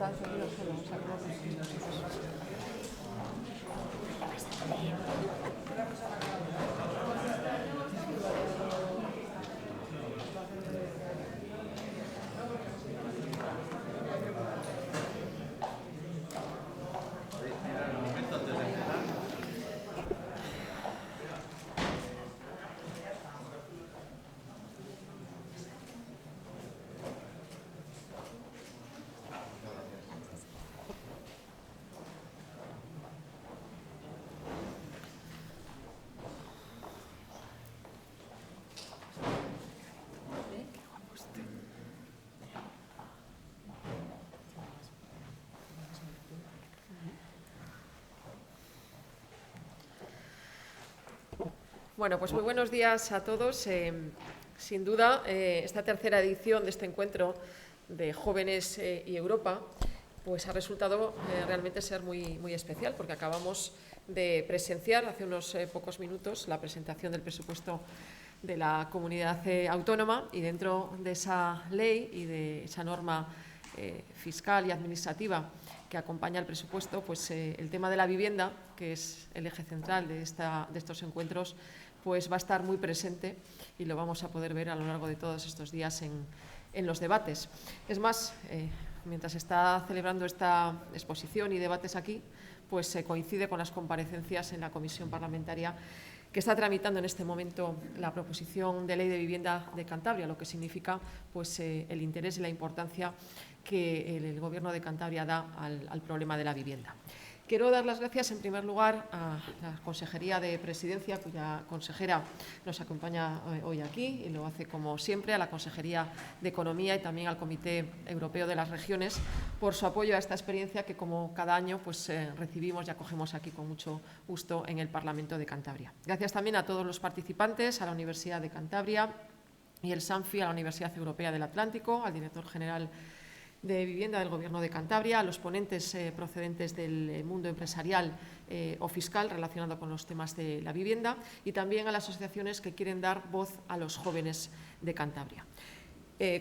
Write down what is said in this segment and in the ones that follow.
está encendido solo, o sea que no Bueno, pues muy buenos días a todos. Sin duda, esta tercera edición de este encuentro de jóvenes y Europa pues ha resultado realmente ser muy especial, porque acabamos de presenciar hace unos pocos minutos la presentación del presupuesto de la comunidad autónoma, y dentro de esa ley y de esa norma fiscal y administrativa que acompaña al presupuesto, pues el tema de la vivienda, que es el eje central de estos encuentros, pues va a estar muy presente y lo vamos a poder ver a lo largo de todos estos días en los debates. Es más, mientras se está celebrando esta exposición y debates aquí, pues se coincide con las comparecencias en la comisión parlamentaria que está tramitando en este momento la proposición de ley de vivienda de Cantabria, lo que significa pues, el interés y la importancia que el Gobierno de Cantabria da al problema de la vivienda. Quiero dar las gracias, en primer lugar, a la Consejería de Presidencia, cuya consejera nos acompaña hoy aquí, y lo hace, como siempre, a la Consejería de Economía y también al Comité Europeo de las Regiones, por su apoyo a esta experiencia que, como cada año, pues, recibimos y acogemos aquí con mucho gusto en el Parlamento de Cantabria. Gracias también a todos los participantes, a la Universidad de Cantabria y el SANFI, a la Universidad Europea del Atlántico, al director general de Vivienda del Gobierno de Cantabria, a los ponentes procedentes del mundo empresarial o fiscal relacionado con los temas de la vivienda, y también a las asociaciones que quieren dar voz a los jóvenes de Cantabria.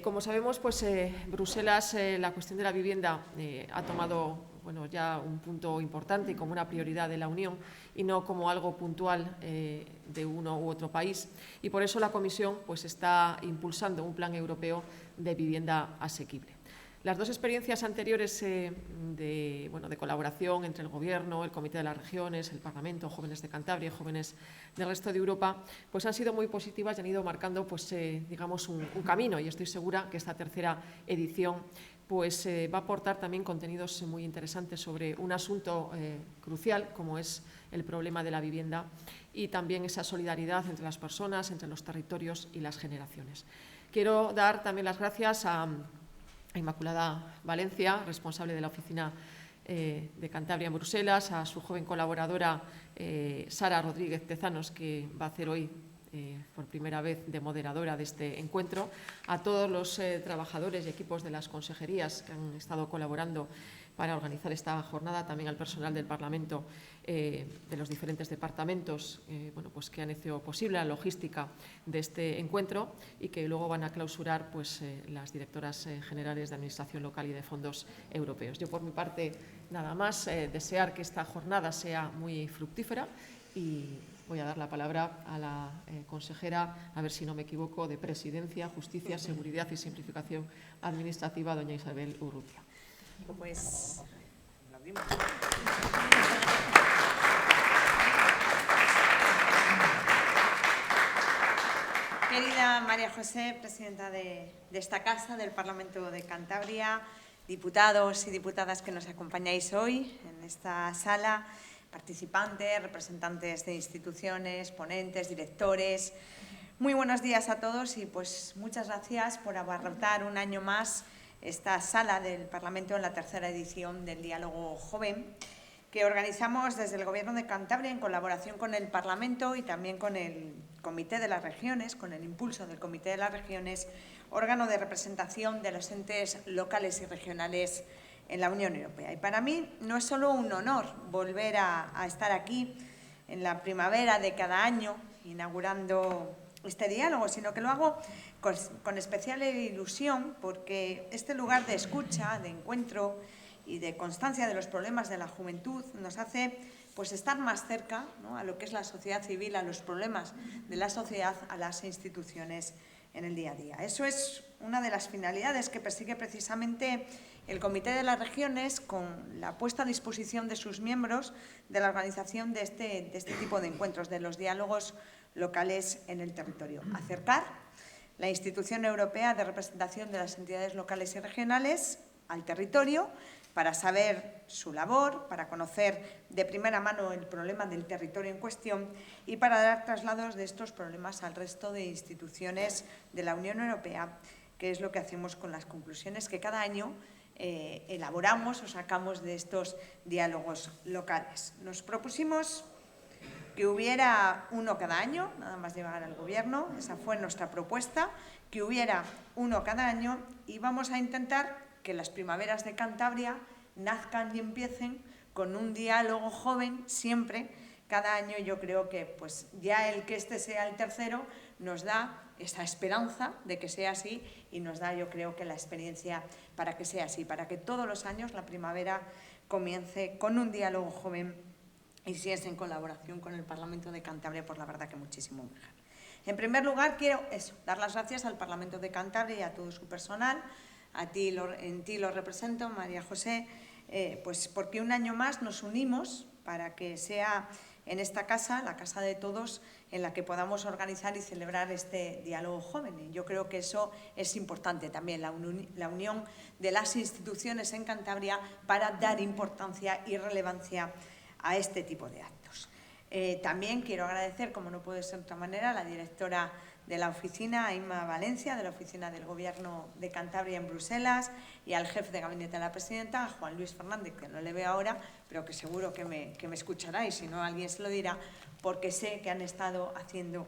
Como sabemos, pues Bruselas, la cuestión de la vivienda ha tomado ya un punto importante y como una prioridad de la Unión, y no como algo puntual de uno u otro país, y por eso la Comisión pues, está impulsando un plan europeo de vivienda asequible. Las dos experiencias anteriores de colaboración entre el Gobierno, el Comité de las Regiones, el Parlamento, Jóvenes de Cantabria y Jóvenes del resto de Europa, pues han sido muy positivas y han ido marcando pues, digamos un camino, y estoy segura que esta tercera edición pues, va a aportar también contenidos muy interesantes sobre un asunto crucial como es el problema de la vivienda, y también esa solidaridad entre las personas, entre los territorios y las generaciones. Quiero dar también las gracias a Inmaculada Valencia, responsable de la oficina de Cantabria en Bruselas, a su joven colaboradora Sara Rodríguez Tezanos, que va a hacer hoy por primera vez de moderadora de este encuentro, a todos los trabajadores y equipos de las consejerías que han estado colaborando para organizar esta jornada, también al personal del Parlamento de los diferentes departamentos pues que han hecho posible la logística de este encuentro, y que luego van a clausurar pues, las directoras generales de Administración Local y de Fondos Europeos. Yo, por mi parte, nada más, desear que esta jornada sea muy fructífera, y voy a dar la palabra a la consejera, a ver si no me equivoco, de Presidencia, Justicia, Seguridad y Simplificación Administrativa, doña Isabel Urrutia. Pues aplaudimos. Querida María José, presidenta de esta casa, del Parlamento de Cantabria, diputados y diputadas que nos acompañáis hoy en esta sala, participantes, representantes de instituciones, ponentes, directores. Muy buenos días a todos, y pues muchas gracias por abarrotar un año más esta sala del Parlamento en la tercera edición del Diálogo Joven, que organizamos desde el Gobierno de Cantabria en colaboración con el Parlamento y también con el Comité de las Regiones, con el impulso del Comité de las Regiones, órgano de representación de los entes locales y regionales en la Unión Europea. Y para mí no es solo un honor volver a estar aquí en la primavera de cada año inaugurando este diálogo, sino que lo hago con especial ilusión, porque este lugar de escucha, de encuentro y de constancia de los problemas de la juventud nos hace pues estar más cerca, ¿no?, a lo que es la sociedad civil, a los problemas de la sociedad, a las instituciones en el día a día. Eso es una de las finalidades que persigue precisamente el Comité de las Regiones con la puesta a disposición de sus miembros de la organización de este tipo de encuentros, de los diálogos locales en el territorio. Acercar la institución europea de representación de las entidades locales y regionales al territorio para saber su labor, para conocer de primera mano el problema del territorio en cuestión y para dar traslados de estos problemas al resto de instituciones de la Unión Europea, que es lo que hacemos con las conclusiones que cada año elaboramos o sacamos de estos diálogos locales. Nos propusimos que hubiera uno cada año, nada más llegar al Gobierno, esa fue nuestra propuesta, que hubiera uno cada año y vamos a intentar que las primaveras de Cantabria nazcan y empiecen con un diálogo joven siempre, cada año. Yo creo que pues ya el que este sea el tercero nos da esa esperanza de que sea así y nos da, yo creo, que la experiencia para que sea así, para que todos los años la primavera comience con un diálogo joven y si es en colaboración con el Parlamento de Cantabria, pues la verdad que muchísimo mejor. En primer lugar, quiero dar las gracias al Parlamento de Cantabria y a todo su personal. En ti lo represento, María José, pues porque un año más nos unimos para que sea en esta casa, la casa de todos, en la que podamos organizar y celebrar este diálogo joven. Y yo creo que eso es importante también, la unión de las instituciones en Cantabria para dar importancia y relevancia a este tipo de actos. También quiero agradecer, como no puede ser de otra manera, a la directora de la oficina, a Inma Valencia, de la Oficina del Gobierno de Cantabria en Bruselas, y al jefe de gabinete de la presidenta, a Juan Luis Fernández, que no le veo ahora, pero que seguro que me escuchará, y si no alguien se lo dirá, porque sé que han estado haciendo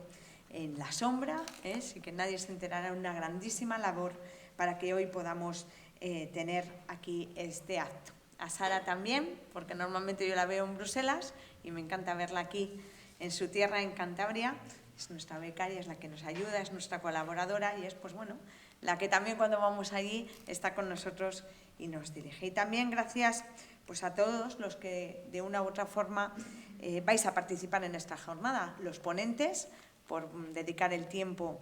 en la sombra, sin que nadie se enterara, una grandísima labor para que hoy podamos tener aquí este acto. A Sara también, porque normalmente yo la veo en Bruselas y me encanta verla aquí en su tierra, en Cantabria. Es nuestra becaria, es la que nos ayuda, es nuestra colaboradora y es, pues bueno, la que también cuando vamos allí está con nosotros y nos dirige. Y también gracias pues a todos los que de una u otra forma vais a participar en esta jornada, los ponentes, por dedicar el tiempo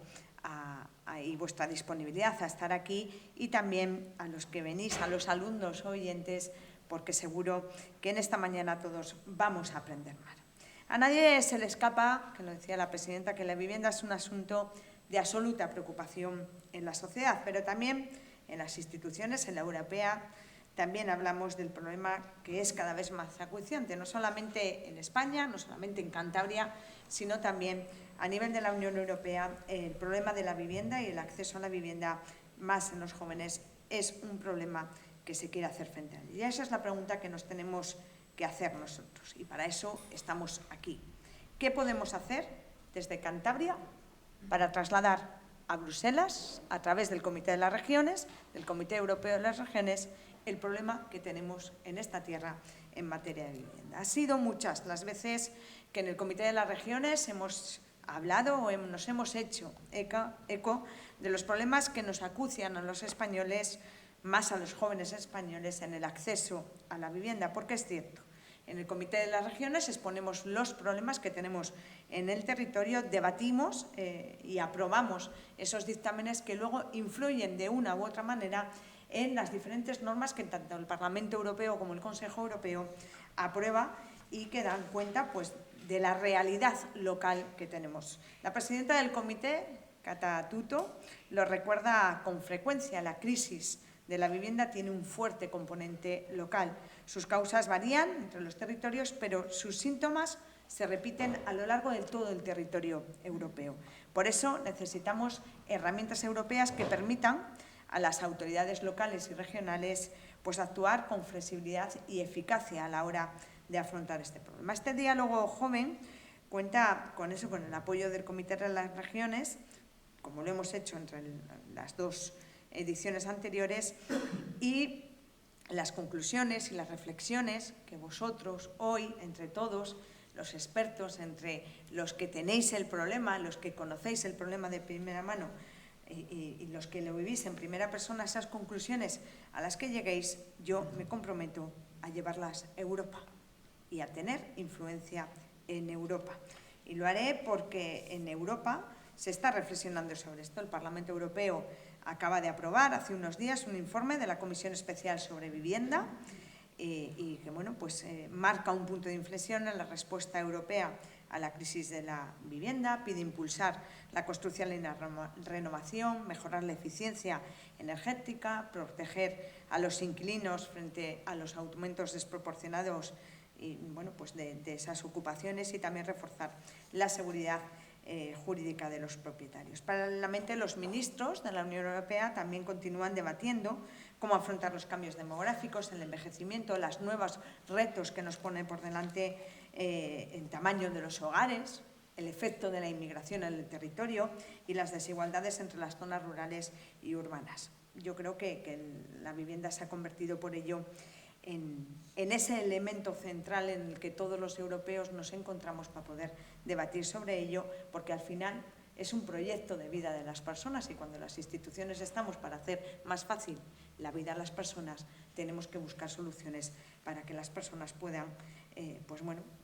y vuestra disponibilidad a estar aquí, y también a los que venís, a los alumnos oyentes, porque seguro que en esta mañana todos vamos a aprender más. A nadie se le escapa, que lo decía la presidenta, que la vivienda es un asunto de absoluta preocupación en la sociedad, pero también en las instituciones, en la europea, también hablamos del problema que es cada vez más acuciante, no solamente en España, no solamente en Cantabria, sino también a nivel de la Unión Europea. El problema de la vivienda y el acceso a la vivienda, más en los jóvenes, es un problema que se quiere hacer frente a él. Y esa es la pregunta que nos tenemos que hacer nosotros, y para eso estamos aquí. ¿Qué podemos hacer desde Cantabria para trasladar a Bruselas, a través del Comité de las Regiones, del Comité Europeo de las Regiones, el problema que tenemos en esta tierra en materia de vivienda? Ha sido muchas las veces que en el Comité de las Regiones hemos hablado o nos hemos hecho eco de los problemas que nos acucian a los españoles, más a los jóvenes españoles, en el acceso a la vivienda, porque es cierto, en el Comité de las Regiones exponemos los problemas que tenemos en el territorio, debatimos y aprobamos esos dictámenes que luego influyen de una u otra manera en las diferentes normas que tanto el Parlamento Europeo como el Consejo Europeo aprueba y que dan cuenta pues, de la realidad local que tenemos. La presidenta del comité, Cata Tuto, lo recuerda con frecuencia: la crisis de la vivienda tiene un fuerte componente local. Sus causas varían entre los territorios, pero sus síntomas se repiten a lo largo de todo el territorio europeo. Por eso necesitamos herramientas europeas que permitan a las autoridades locales y regionales pues, actuar con flexibilidad y eficacia a la hora de afrontar este problema. Este diálogo joven cuenta con eso, con el apoyo del Comité de las Regiones, como lo hemos hecho entre las dos ediciones anteriores, y las conclusiones y las reflexiones que vosotros hoy, entre todos los expertos, entre los que tenéis el problema, los que conocéis el problema de primera mano, y los que lo vivís en primera persona, esas conclusiones a las que lleguéis, yo me comprometo a llevarlas a Europa y a tener influencia en Europa. Y lo haré porque en Europa se está reflexionando sobre esto. El Parlamento Europeo acaba de aprobar hace unos días un informe de la Comisión Especial sobre Vivienda y que marca un punto de inflexión en la respuesta europea a la crisis de la vivienda, pide impulsar la construcción y la renovación, mejorar la eficiencia energética, proteger a los inquilinos frente a los aumentos desproporcionados de esas ocupaciones y también reforzar la seguridad jurídica de los propietarios. Paralelamente, los ministros de la Unión Europea también continúan debatiendo cómo afrontar los cambios demográficos, el envejecimiento, los nuevos retos que nos pone por delante el tamaño de los hogares, el efecto de la inmigración en el territorio y las desigualdades entre las zonas rurales y urbanas. Yo creo que la vivienda se ha convertido por ello en ese elemento central en el que todos los europeos nos encontramos para poder debatir sobre ello, porque al final es un proyecto de vida de las personas y cuando las instituciones estamos para hacer más fácil la vida a las personas, tenemos que buscar soluciones para que las personas puedan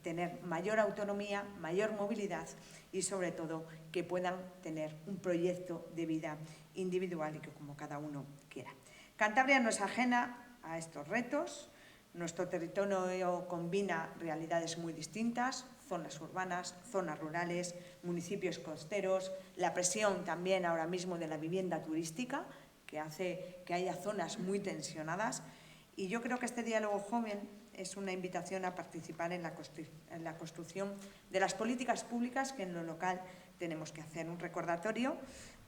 tener mayor autonomía, mayor movilidad y sobre todo que puedan tener un proyecto de vida individual y que como cada uno quiera. Cantabria no es ajena a estos retos. Nuestro territorio combina realidades muy distintas, zonas urbanas, zonas rurales, municipios costeros, la presión también ahora mismo de la vivienda turística, que hace que haya zonas muy tensionadas. Y yo creo que este diálogo joven es una invitación a participar en la construcción de las políticas públicas que en lo local tenemos que hacer. Un recordatorio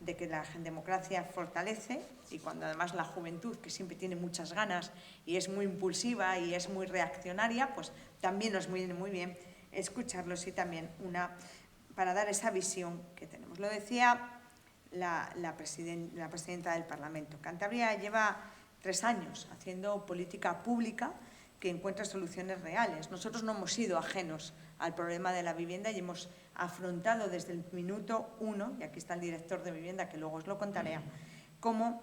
de que la democracia fortalece y cuando además la juventud, que siempre tiene muchas ganas y es muy impulsiva y es muy reaccionaria, pues también nos viene muy bien escucharlos y también para dar esa visión que tenemos. Lo decía la presidenta del Parlamento. Cantabria lleva 3 años haciendo política pública que encuentra soluciones reales. Nosotros no hemos sido ajenos al problema de la vivienda y hemos afrontado desde el minuto 1, y aquí está el director de vivienda que luego os lo contaré, cómo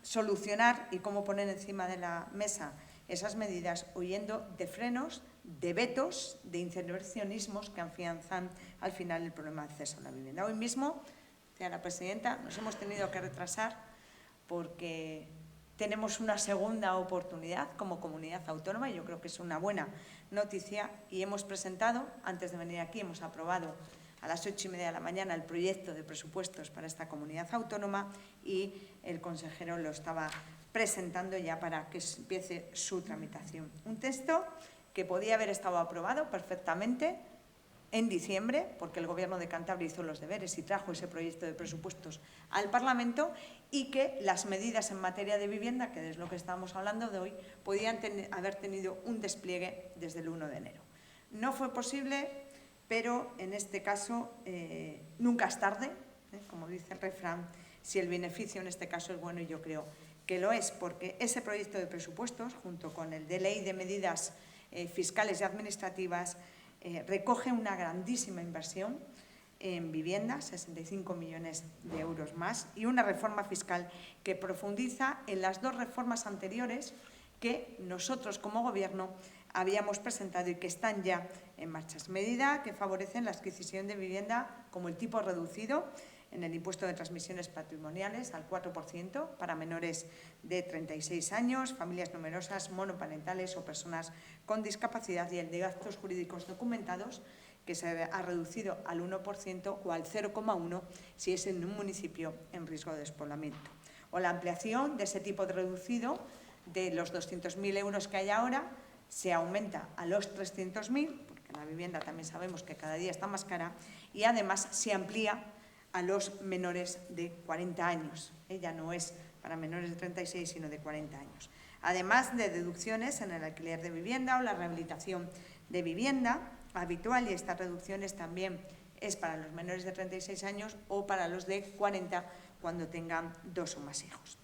solucionar y cómo poner encima de la mesa esas medidas huyendo de frenos, de vetos, de intervencionismos que afianzan al final el problema de acceso a la vivienda. Hoy mismo, decía la presidenta, nos hemos tenido que retrasar porque tenemos una segunda oportunidad como comunidad autónoma y yo creo que es una buena noticia y hemos presentado, antes de venir aquí, hemos aprobado a las 8:30 de la mañana el proyecto de presupuestos para esta comunidad autónoma y el consejero lo estaba presentando ya para que empiece su tramitación. Un texto que podía haber estado aprobado perfectamente en diciembre, porque el Gobierno de Cantabria hizo los deberes y trajo ese proyecto de presupuestos al Parlamento y que las medidas en materia de vivienda, que es lo que estábamos hablando de hoy, podían haber tenido un despliegue desde el 1 de enero. No fue posible, pero en este caso nunca es tarde, como dice el refrán, si el beneficio en este caso es bueno y yo creo que lo es, porque ese proyecto de presupuestos, junto con el de ley de medidas fiscales y administrativas, recoge una grandísima inversión en vivienda, 65 millones de euros más, y una reforma fiscal que profundiza en las 2 reformas anteriores que nosotros como Gobierno habíamos presentado y que están ya en marcha. Medida que favorecen la adquisición de vivienda como el tipo reducido en el impuesto de transmisiones patrimoniales al 4% para menores de 36 años, familias numerosas, monoparentales o personas con discapacidad y el de gastos jurídicos documentados que se ha reducido al 1% o al 0,1% si es en un municipio en riesgo de despoblamiento. O la ampliación de ese tipo de reducido de los 200.000 euros que hay ahora se aumenta a los 300.000, porque la vivienda también sabemos que cada día está más cara, y además se amplía a los menores de 40 años. Ya no es para menores de 36, sino de 40 años. Además de deducciones en el alquiler de vivienda o la rehabilitación de vivienda habitual, y estas reducciones también es para los menores de 36 años o para los de 40 cuando tengan 2 o más hijos.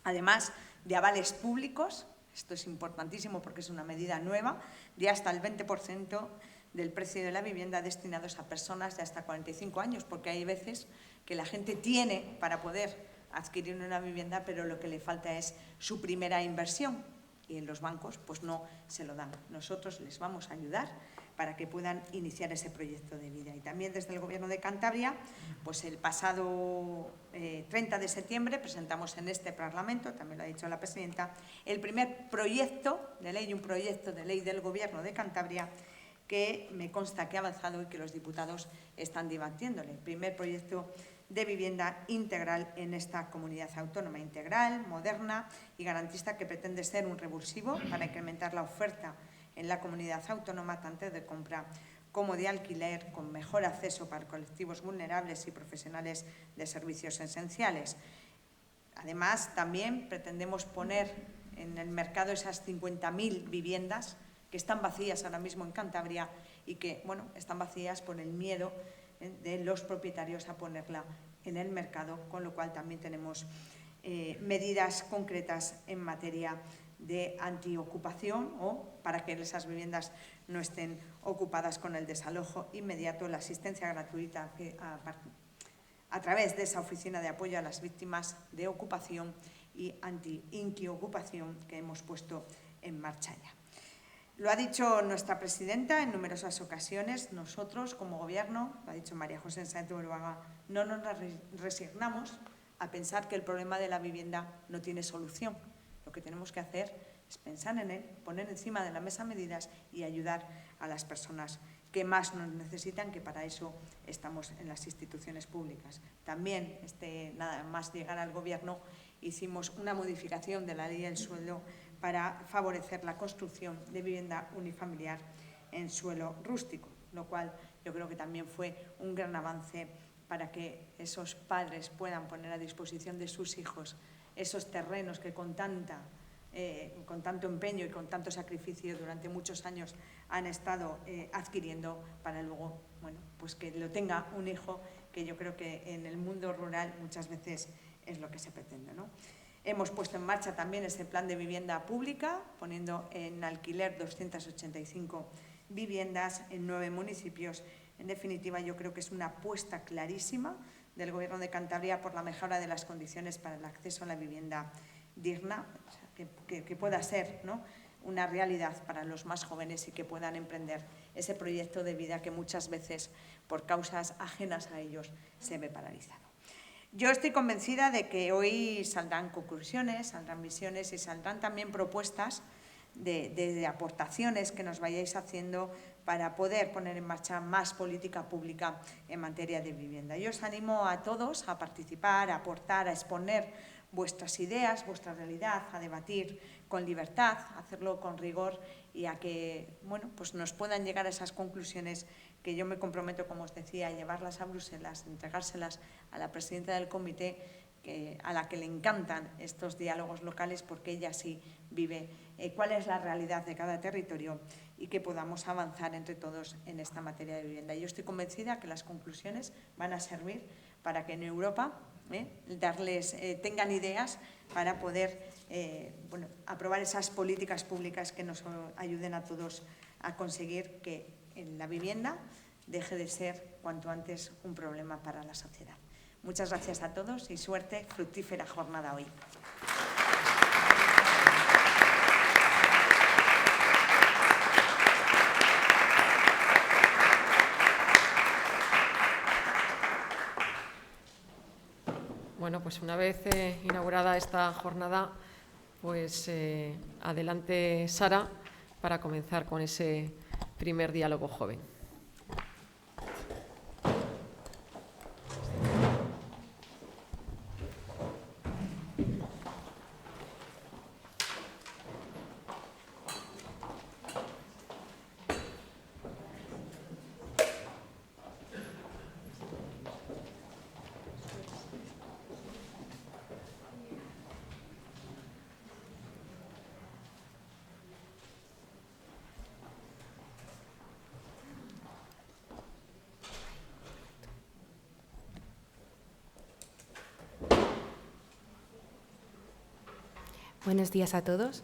Además de avales públicos, esto es importantísimo porque es una medida nueva, de hasta el 20% del precio de la vivienda destinados a personas de hasta 45 años, porque hay veces que la gente tiene para poder adquirir una vivienda, pero lo que le falta es su primera inversión y en los bancos pues no se lo dan. Nosotros les vamos a ayudar para que puedan iniciar ese proyecto de vida. Y también desde el Gobierno de Cantabria, pues el pasado 30 de septiembre presentamos en este Parlamento, también lo ha dicho la presidenta, el primer proyecto de ley, un proyecto de ley del Gobierno de Cantabria que me consta que ha avanzado y que los diputados están debatiéndole. El primer proyecto de vivienda integral en esta comunidad autónoma, integral, moderna y garantista, que pretende ser un revulsivo para incrementar la oferta en la comunidad autónoma, tanto de compra como de alquiler, con mejor acceso para colectivos vulnerables y profesionales de servicios esenciales. Además, también pretendemos poner en el mercado esas 50.000 viviendas que están vacías ahora mismo en Cantabria y que, bueno, están vacías por el miedo de los propietarios a ponerla en el mercado, con lo cual también tenemos medidas concretas en materia de antiocupación o para que esas viviendas no estén ocupadas con el desalojo inmediato, la asistencia gratuita a través de esa oficina de apoyo a las víctimas de ocupación y anti-intiocupación que hemos puesto en marcha ya. Lo ha dicho nuestra presidenta en numerosas ocasiones. Nosotros, como Gobierno, lo ha dicho María José Sáenz de Buruaga, no nos resignamos a pensar que el problema de la vivienda no tiene solución. Lo que tenemos que hacer es pensar en él, poner encima de la mesa medidas y ayudar a las personas que más nos necesitan, que para eso estamos en las instituciones públicas. También, nada más llegar al Gobierno, hicimos una modificación de la Ley del Suelo para favorecer la construcción de vivienda unifamiliar en suelo rústico, lo cual yo creo que también fue un gran avance para que esos padres puedan poner a disposición de sus hijos esos terrenos que con tanto empeño y con tanto sacrificio durante muchos años han estado adquiriendo, para luego, bueno, pues que lo tenga un hijo, que yo creo que en el mundo rural muchas veces es lo que se pretende, ¿no? Hemos puesto en marcha también ese plan de vivienda pública, poniendo en alquiler 285 viviendas en 9 municipios. En definitiva, yo creo que es una apuesta clarísima del Gobierno de Cantabria por la mejora de las condiciones para el acceso a la vivienda digna, o sea, que pueda ser, ¿no?, una realidad para los más jóvenes y que puedan emprender ese proyecto de vida que muchas veces, por causas ajenas a ellos, se ve paralizado. Yo estoy convencida de que hoy saldrán conclusiones, saldrán visiones y saldrán también propuestas de aportaciones que nos vayáis haciendo para poder poner en marcha más política pública en materia de vivienda. Yo os animo a todos a participar, a aportar, a exponer vuestras ideas, vuestra realidad, a debatir con libertad, a hacerlo con rigor y a que, bueno, pues nos puedan llegar a esas conclusiones que yo me comprometo, como os decía, a llevarlas a Bruselas, entregárselas a la presidenta del comité, a la que le encantan estos diálogos locales porque ella sí vive cuál es la realidad de cada territorio y que podamos avanzar entre todos en esta materia de vivienda. Yo estoy convencida que las conclusiones van a servir para que en Europa tengan ideas para poder aprobar esas políticas públicas que nos ayuden a todos a conseguir que la vivienda deje de ser cuanto antes un problema para la sociedad. Muchas gracias a todos y suerte, fructífera jornada hoy. Bueno, pues una vez inaugurada esta jornada, pues adelante Sara para comenzar con ese primer diálogo joven. Buenos días a todos.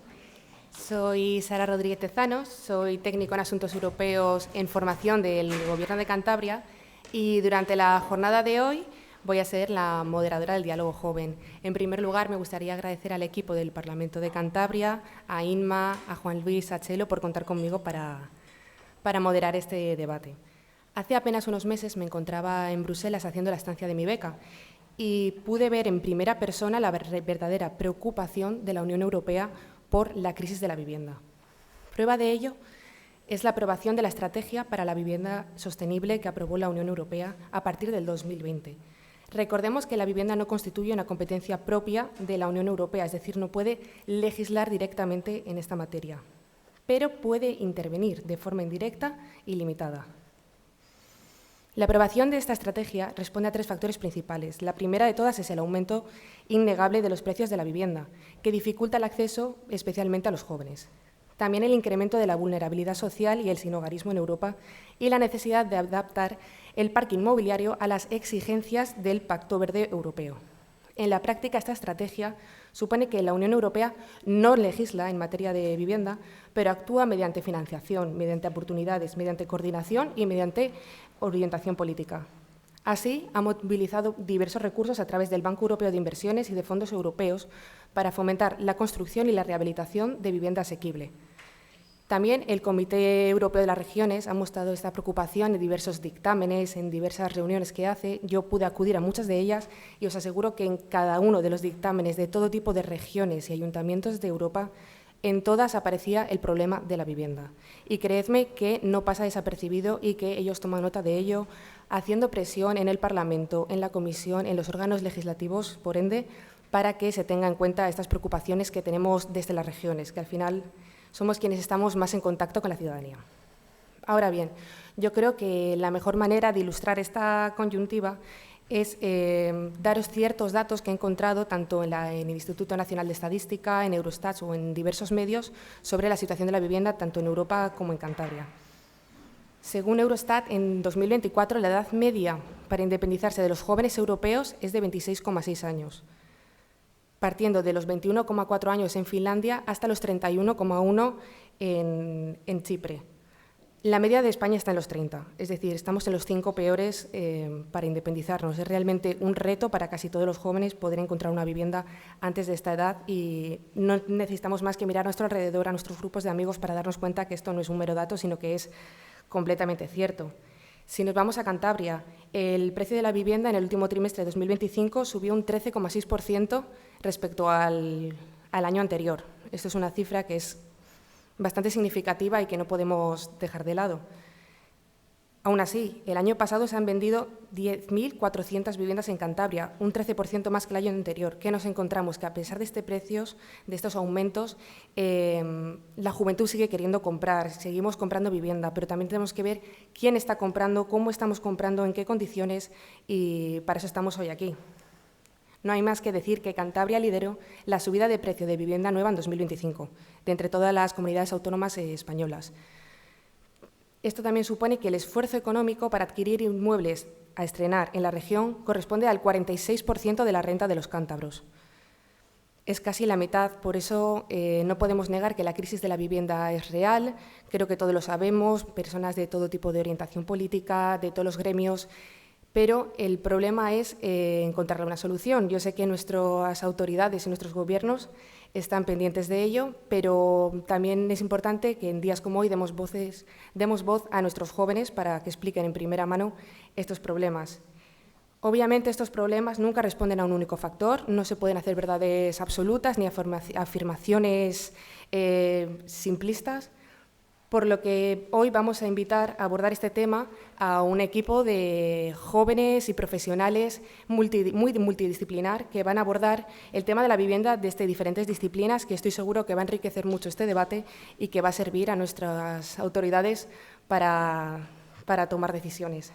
Soy Sara Rodríguez Tezanos, soy técnico en Asuntos Europeos en formación del Gobierno de Cantabria y durante la jornada de hoy Voy a ser la moderadora del diálogo joven. En primer lugar, me gustaría agradecer al equipo del Parlamento de Cantabria, a Inma, a Juan Luis, a Chelo, por contar conmigo para moderar este debate. Hace apenas unos meses me encontraba en Bruselas haciendo la estancia de mi beca y pude ver en primera persona la verdadera preocupación de la Unión Europea por la crisis de la vivienda. Prueba de ello es la aprobación de la Estrategia para la Vivienda Sostenible que aprobó la Unión Europea a partir del 2020. Recordemos que la vivienda no constituye una competencia propia de la Unión Europea, es decir, no puede legislar directamente en esta materia, pero puede intervenir de forma indirecta y limitada. La aprobación de esta estrategia responde a 3 factores principales. La primera de todas es el aumento innegable de los precios de la vivienda, que dificulta el acceso especialmente a los jóvenes. También el incremento de la vulnerabilidad social y el sinhogarismo en Europa y la necesidad de adaptar el parque inmobiliario a las exigencias del Pacto Verde Europeo. En la práctica, esta estrategia supone que la Unión Europea no legisla en materia de vivienda, pero actúa mediante financiación, mediante oportunidades, mediante coordinación y mediante orientación política. Así, ha movilizado diversos recursos a través del Banco Europeo de Inversiones y de fondos europeos para fomentar la construcción y la rehabilitación de vivienda asequible. También el Comité Europeo de las Regiones ha mostrado esta preocupación en diversos dictámenes, en diversas reuniones que hace. Yo pude acudir a muchas de ellas y os aseguro que en cada uno de los dictámenes de todo tipo de regiones y ayuntamientos de Europa, en todas aparecía el problema de la vivienda. Y creedme que no pasa desapercibido y que ellos toman nota de ello, haciendo presión en el Parlamento, en la Comisión, en los órganos legislativos, por ende, para que se tengan en cuenta estas preocupaciones que tenemos desde las regiones, que al final somos quienes estamos más en contacto con la ciudadanía. Ahora bien, yo creo que la mejor manera de ilustrar esta coyuntiva es daros ciertos datos que he encontrado tanto en el Instituto Nacional de Estadística, en Eurostat o en diversos medios sobre la situación de la vivienda tanto en Europa como en Cantabria. Según Eurostat, en 2024 la edad media para independizarse de los jóvenes europeos es de 26,6 años, partiendo de los 21,4 años en Finlandia hasta los 31,1 en Chipre. La media de España está en los 30, es decir, estamos en los 5 peores para independizarnos. Es realmente un reto para casi todos los jóvenes poder encontrar una vivienda antes de esta edad y no necesitamos más que mirar a nuestro alrededor, a nuestros grupos de amigos para darnos cuenta que esto no es un mero dato, sino que es completamente cierto. Si nos vamos a Cantabria, el precio de la vivienda en el último trimestre de 2025 subió un 13,6% respecto al año anterior. Esto es una cifra que es bastante significativa y que no podemos dejar de lado. Aún así, el año pasado se han vendido 10.400 viviendas en Cantabria, un 13% más que el año anterior. ¿Qué nos encontramos? Que a pesar de de estos aumentos, la juventud sigue queriendo comprar, seguimos comprando vivienda, pero también tenemos que ver quién está comprando, cómo estamos comprando, en qué condiciones, y para eso estamos hoy aquí. No hay más que decir que Cantabria lideró la subida de precio de vivienda nueva en 2025, de entre todas las comunidades autónomas españolas. Esto también supone que el esfuerzo económico para adquirir inmuebles a estrenar en la región corresponde al 46% de la renta de los cántabros. Es casi la mitad, por eso no podemos negar que la crisis de la vivienda es real. Creo que todos lo sabemos, personas de todo tipo de orientación política, de todos los gremios, pero el problema es encontrarle una solución. Yo sé que nuestras autoridades y nuestros gobiernos están pendientes de ello, pero también es importante que en días como hoy demos voz a nuestros jóvenes para que expliquen en primera mano estos problemas. Obviamente, estos problemas nunca responden a un único factor, no se pueden hacer verdades absolutas ni afirmaciones simplistas, por lo que hoy vamos a invitar a abordar este tema a un equipo de jóvenes y profesionales muy multidisciplinar que van a abordar el tema de la vivienda desde diferentes disciplinas, que estoy seguro que va a enriquecer mucho este debate y que va a servir a nuestras autoridades para tomar decisiones.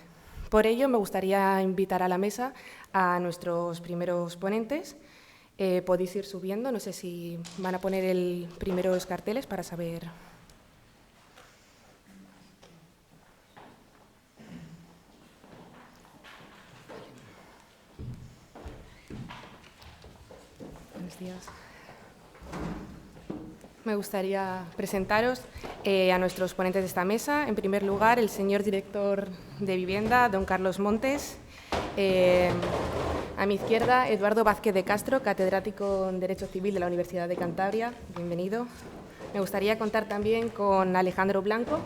Por ello, me gustaría invitar a la mesa a nuestros primeros ponentes. Podéis ir subiendo, no sé si van a poner el primeros carteles para saber. Buenos días. Me gustaría presentaros a nuestros ponentes de esta mesa. En primer lugar, el señor director de Vivienda, don Carlos Montes. A mi izquierda, Eduardo Vázquez de Castro, catedrático en Derecho Civil de la Universidad de Cantabria. Bienvenido. Me gustaría contar también con Alejandro Blanco,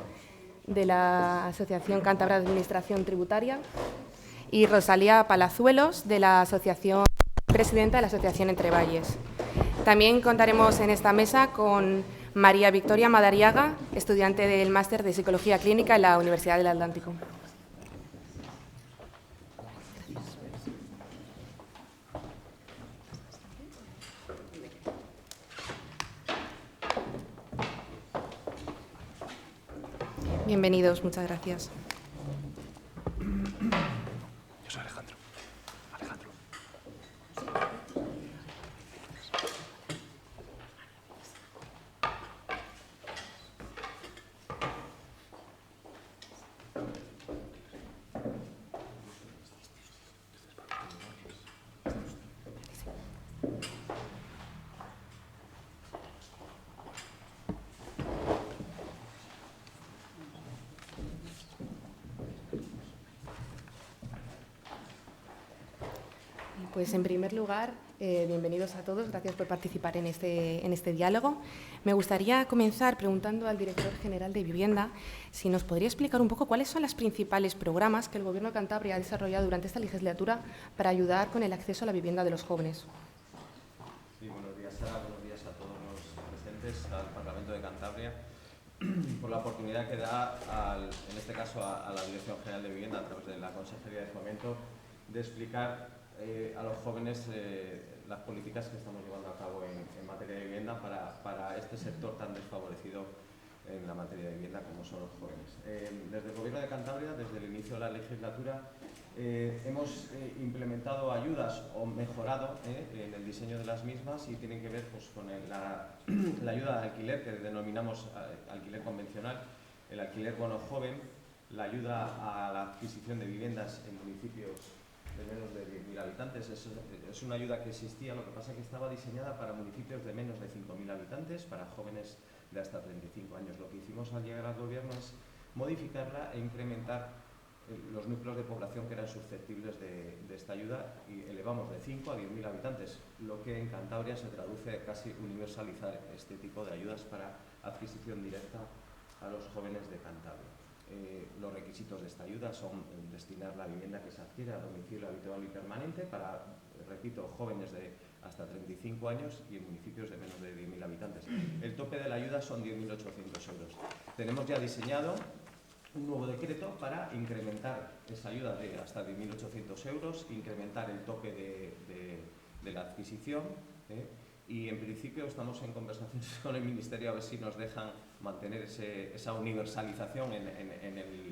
de la Asociación Cántabra de Administración Tributaria, y Rosalía Palazuelos, de la Asociación, presidenta de la Asociación Entre Valles. También contaremos en esta mesa con María Victoria Madariaga, estudiante del Máster de Psicología Clínica en la Universidad del Atlántico. Bienvenidos, muchas gracias. Yo soy Alejandro. Alejandro. Pues en primer lugar, bienvenidos a todos, gracias por participar en este diálogo. Me gustaría comenzar preguntando al director general de Vivienda si nos podría explicar un poco cuáles son los principales programas que el Gobierno de Cantabria ha desarrollado durante esta legislatura para ayudar con el acceso a la vivienda de los jóvenes. Sí, buenos días, Sara, buenos días a todos los presentes, al Parlamento de Cantabria, por la oportunidad que da, en este caso, a la Dirección General de Vivienda, a través de la Consejería de Fomento, de explicar a los jóvenes las políticas que estamos llevando a cabo en materia de vivienda para este sector tan desfavorecido en la materia de vivienda como son los jóvenes. Desde el Gobierno de Cantabria, desde el inicio de la legislatura, hemos implementado ayudas o mejorado en el diseño de las mismas y tienen que ver pues, con la ayuda de alquiler, que denominamos alquiler convencional, el alquiler bono joven, la ayuda a la adquisición de viviendas en municipios de menos de 10.000 habitantes. Es una ayuda que existía, lo que pasa es que estaba diseñada para municipios de menos de 5.000 habitantes, para jóvenes de hasta 35 años. Lo que hicimos al llegar al Gobierno es modificarla e incrementar los núcleos de población que eran susceptibles de esta ayuda y elevamos de 5 a 10.000 habitantes, lo que en Cantabria se traduce casi universalizar este tipo de ayudas para adquisición directa a los jóvenes de Cantabria. Los requisitos de esta ayuda son destinar la vivienda que se adquiere a domicilio habitual y permanente para, repito, jóvenes de hasta 35 años y en municipios de menos de 10.000 habitantes. El tope de la ayuda son 10.800 euros. Tenemos ya diseñado un nuevo decreto para incrementar esa ayuda de hasta 10.800 euros, incrementar el tope de la adquisición, y en principio estamos en conversaciones con el Ministerio a ver si nos dejan mantener esa universalización en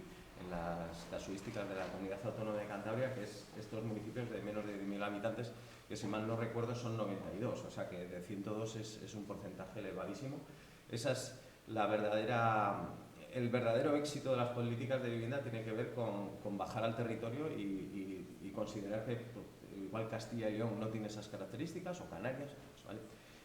las casuísticas de la Comunidad Autónoma de Cantabria, que es estos municipios de menos de 10.000 habitantes, que si mal no recuerdo son 92, o sea que de 102 es un porcentaje elevadísimo. Esa es el verdadero éxito de las políticas de vivienda tiene que ver con bajar al territorio y considerar que igual Castilla y León no tiene esas características, o Canarias, pues, ¿vale?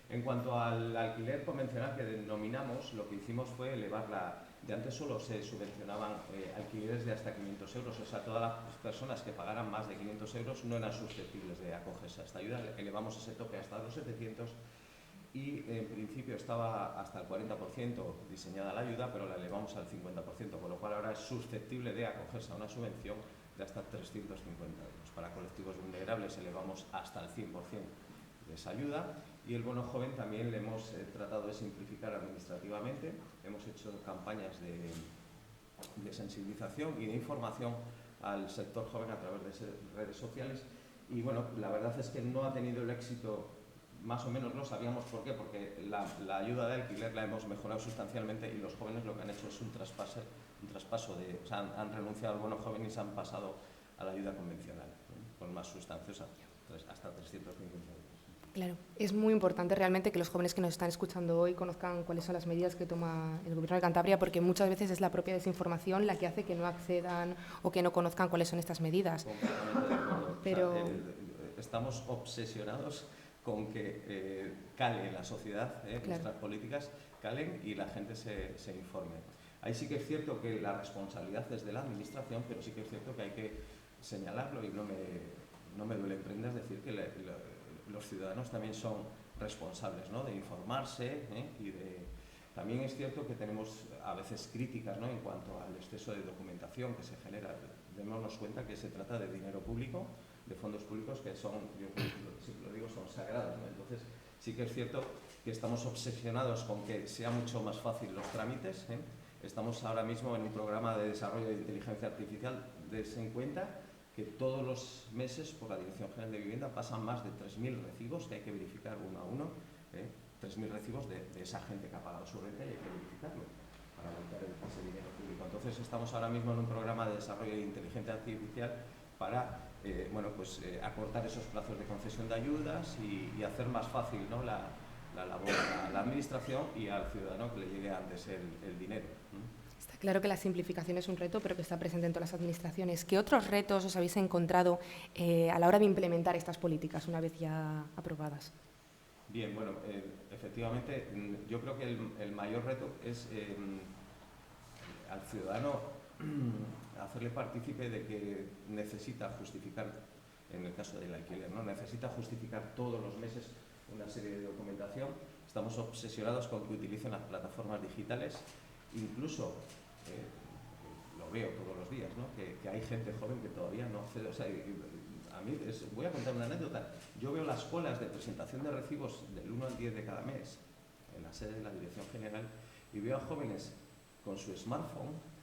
En cuanto al alquiler convencional que denominamos, lo que hicimos fue elevarla. De antes solo se subvencionaban alquileres de hasta 500 euros, o sea, todas las personas que pagaran más de 500 euros no eran susceptibles de acogerse a esta ayuda. Elevamos ese tope hasta los 700 y en principio estaba hasta el 40% diseñada la ayuda, pero la elevamos al 50%, con lo cual ahora es susceptible de acogerse a una subvención de hasta 350 euros. Para colectivos vulnerables elevamos hasta el 100% de esa ayuda y el bono joven también le hemos tratado de simplificar administrativamente. Hemos hecho campañas de sensibilización y de información al sector joven a través de redes sociales y bueno, la verdad es que no ha tenido el éxito, más o menos lo sabíamos. ¿Por qué? Porque la ayuda de alquiler la hemos mejorado sustancialmente y los jóvenes lo que han hecho es un traspaso o sea, han renunciado al bono joven y se han pasado a la ayuda convencional, con más sustanciosa, hasta 350 euros. Claro, es muy importante realmente que los jóvenes que nos están escuchando hoy conozcan cuáles son las medidas que toma el Gobierno de Cantabria, porque muchas veces es la propia desinformación la que hace que no accedan o que no conozcan cuáles son estas medidas. Completamente de acuerdo. Pero... O sea, estamos obsesionados con que cale en la sociedad, claro, nuestras políticas calen y la gente se informe. Ahí sí que es cierto que la responsabilidad es de la Administración, pero sí que es cierto que hay que señalarlo y no no me duele en prendas decir que los ciudadanos también son responsables, ¿no?, de informarse, y también es cierto que tenemos a veces críticas, ¿no?, en cuanto al exceso de documentación que se genera. Démonos cuenta que se trata de dinero público, de fondos públicos que son, yo siempre lo digo, son sagrados, ¿no? Entonces sí que es cierto que estamos obsesionados con que sea mucho más fácil los trámites, ¿eh? Estamos ahora mismo en un programa de desarrollo de inteligencia artificial. Dense en cuenta que todos los meses por la Dirección General de Vivienda pasan más de 3.000 recibos que hay que verificar uno a uno, 3.000 recibos de esa gente que ha pagado su renta y hay que verificarlo para aumentar ese dinero público. Entonces estamos ahora mismo en un programa de desarrollo de inteligencia artificial para acortar esos plazos de concesión de ayudas y hacer más fácil, ¿no?, la labor a la administración y al ciudadano que le llegue antes el dinero. Está claro que la simplificación es un reto, pero que está presente en todas las administraciones. ¿Qué otros retos os habéis encontrado a la hora de implementar estas políticas una vez ya aprobadas? Bien, bueno, efectivamente, yo creo que el mayor reto es al ciudadano hacerle partícipe de que necesita justificar, en el caso del alquiler, ¿no?, necesita justificar todos los meses una serie de documentación. Estamos obsesionados con que utilicen las plataformas digitales, incluso lo veo todos los días, ¿no?, que hay gente joven que todavía no accede. O sea, a mí voy a contar una anécdota. Yo veo las colas de presentación de recibos del 1 al 10 de cada mes en la sede de la Dirección General y veo a jóvenes con su smartphone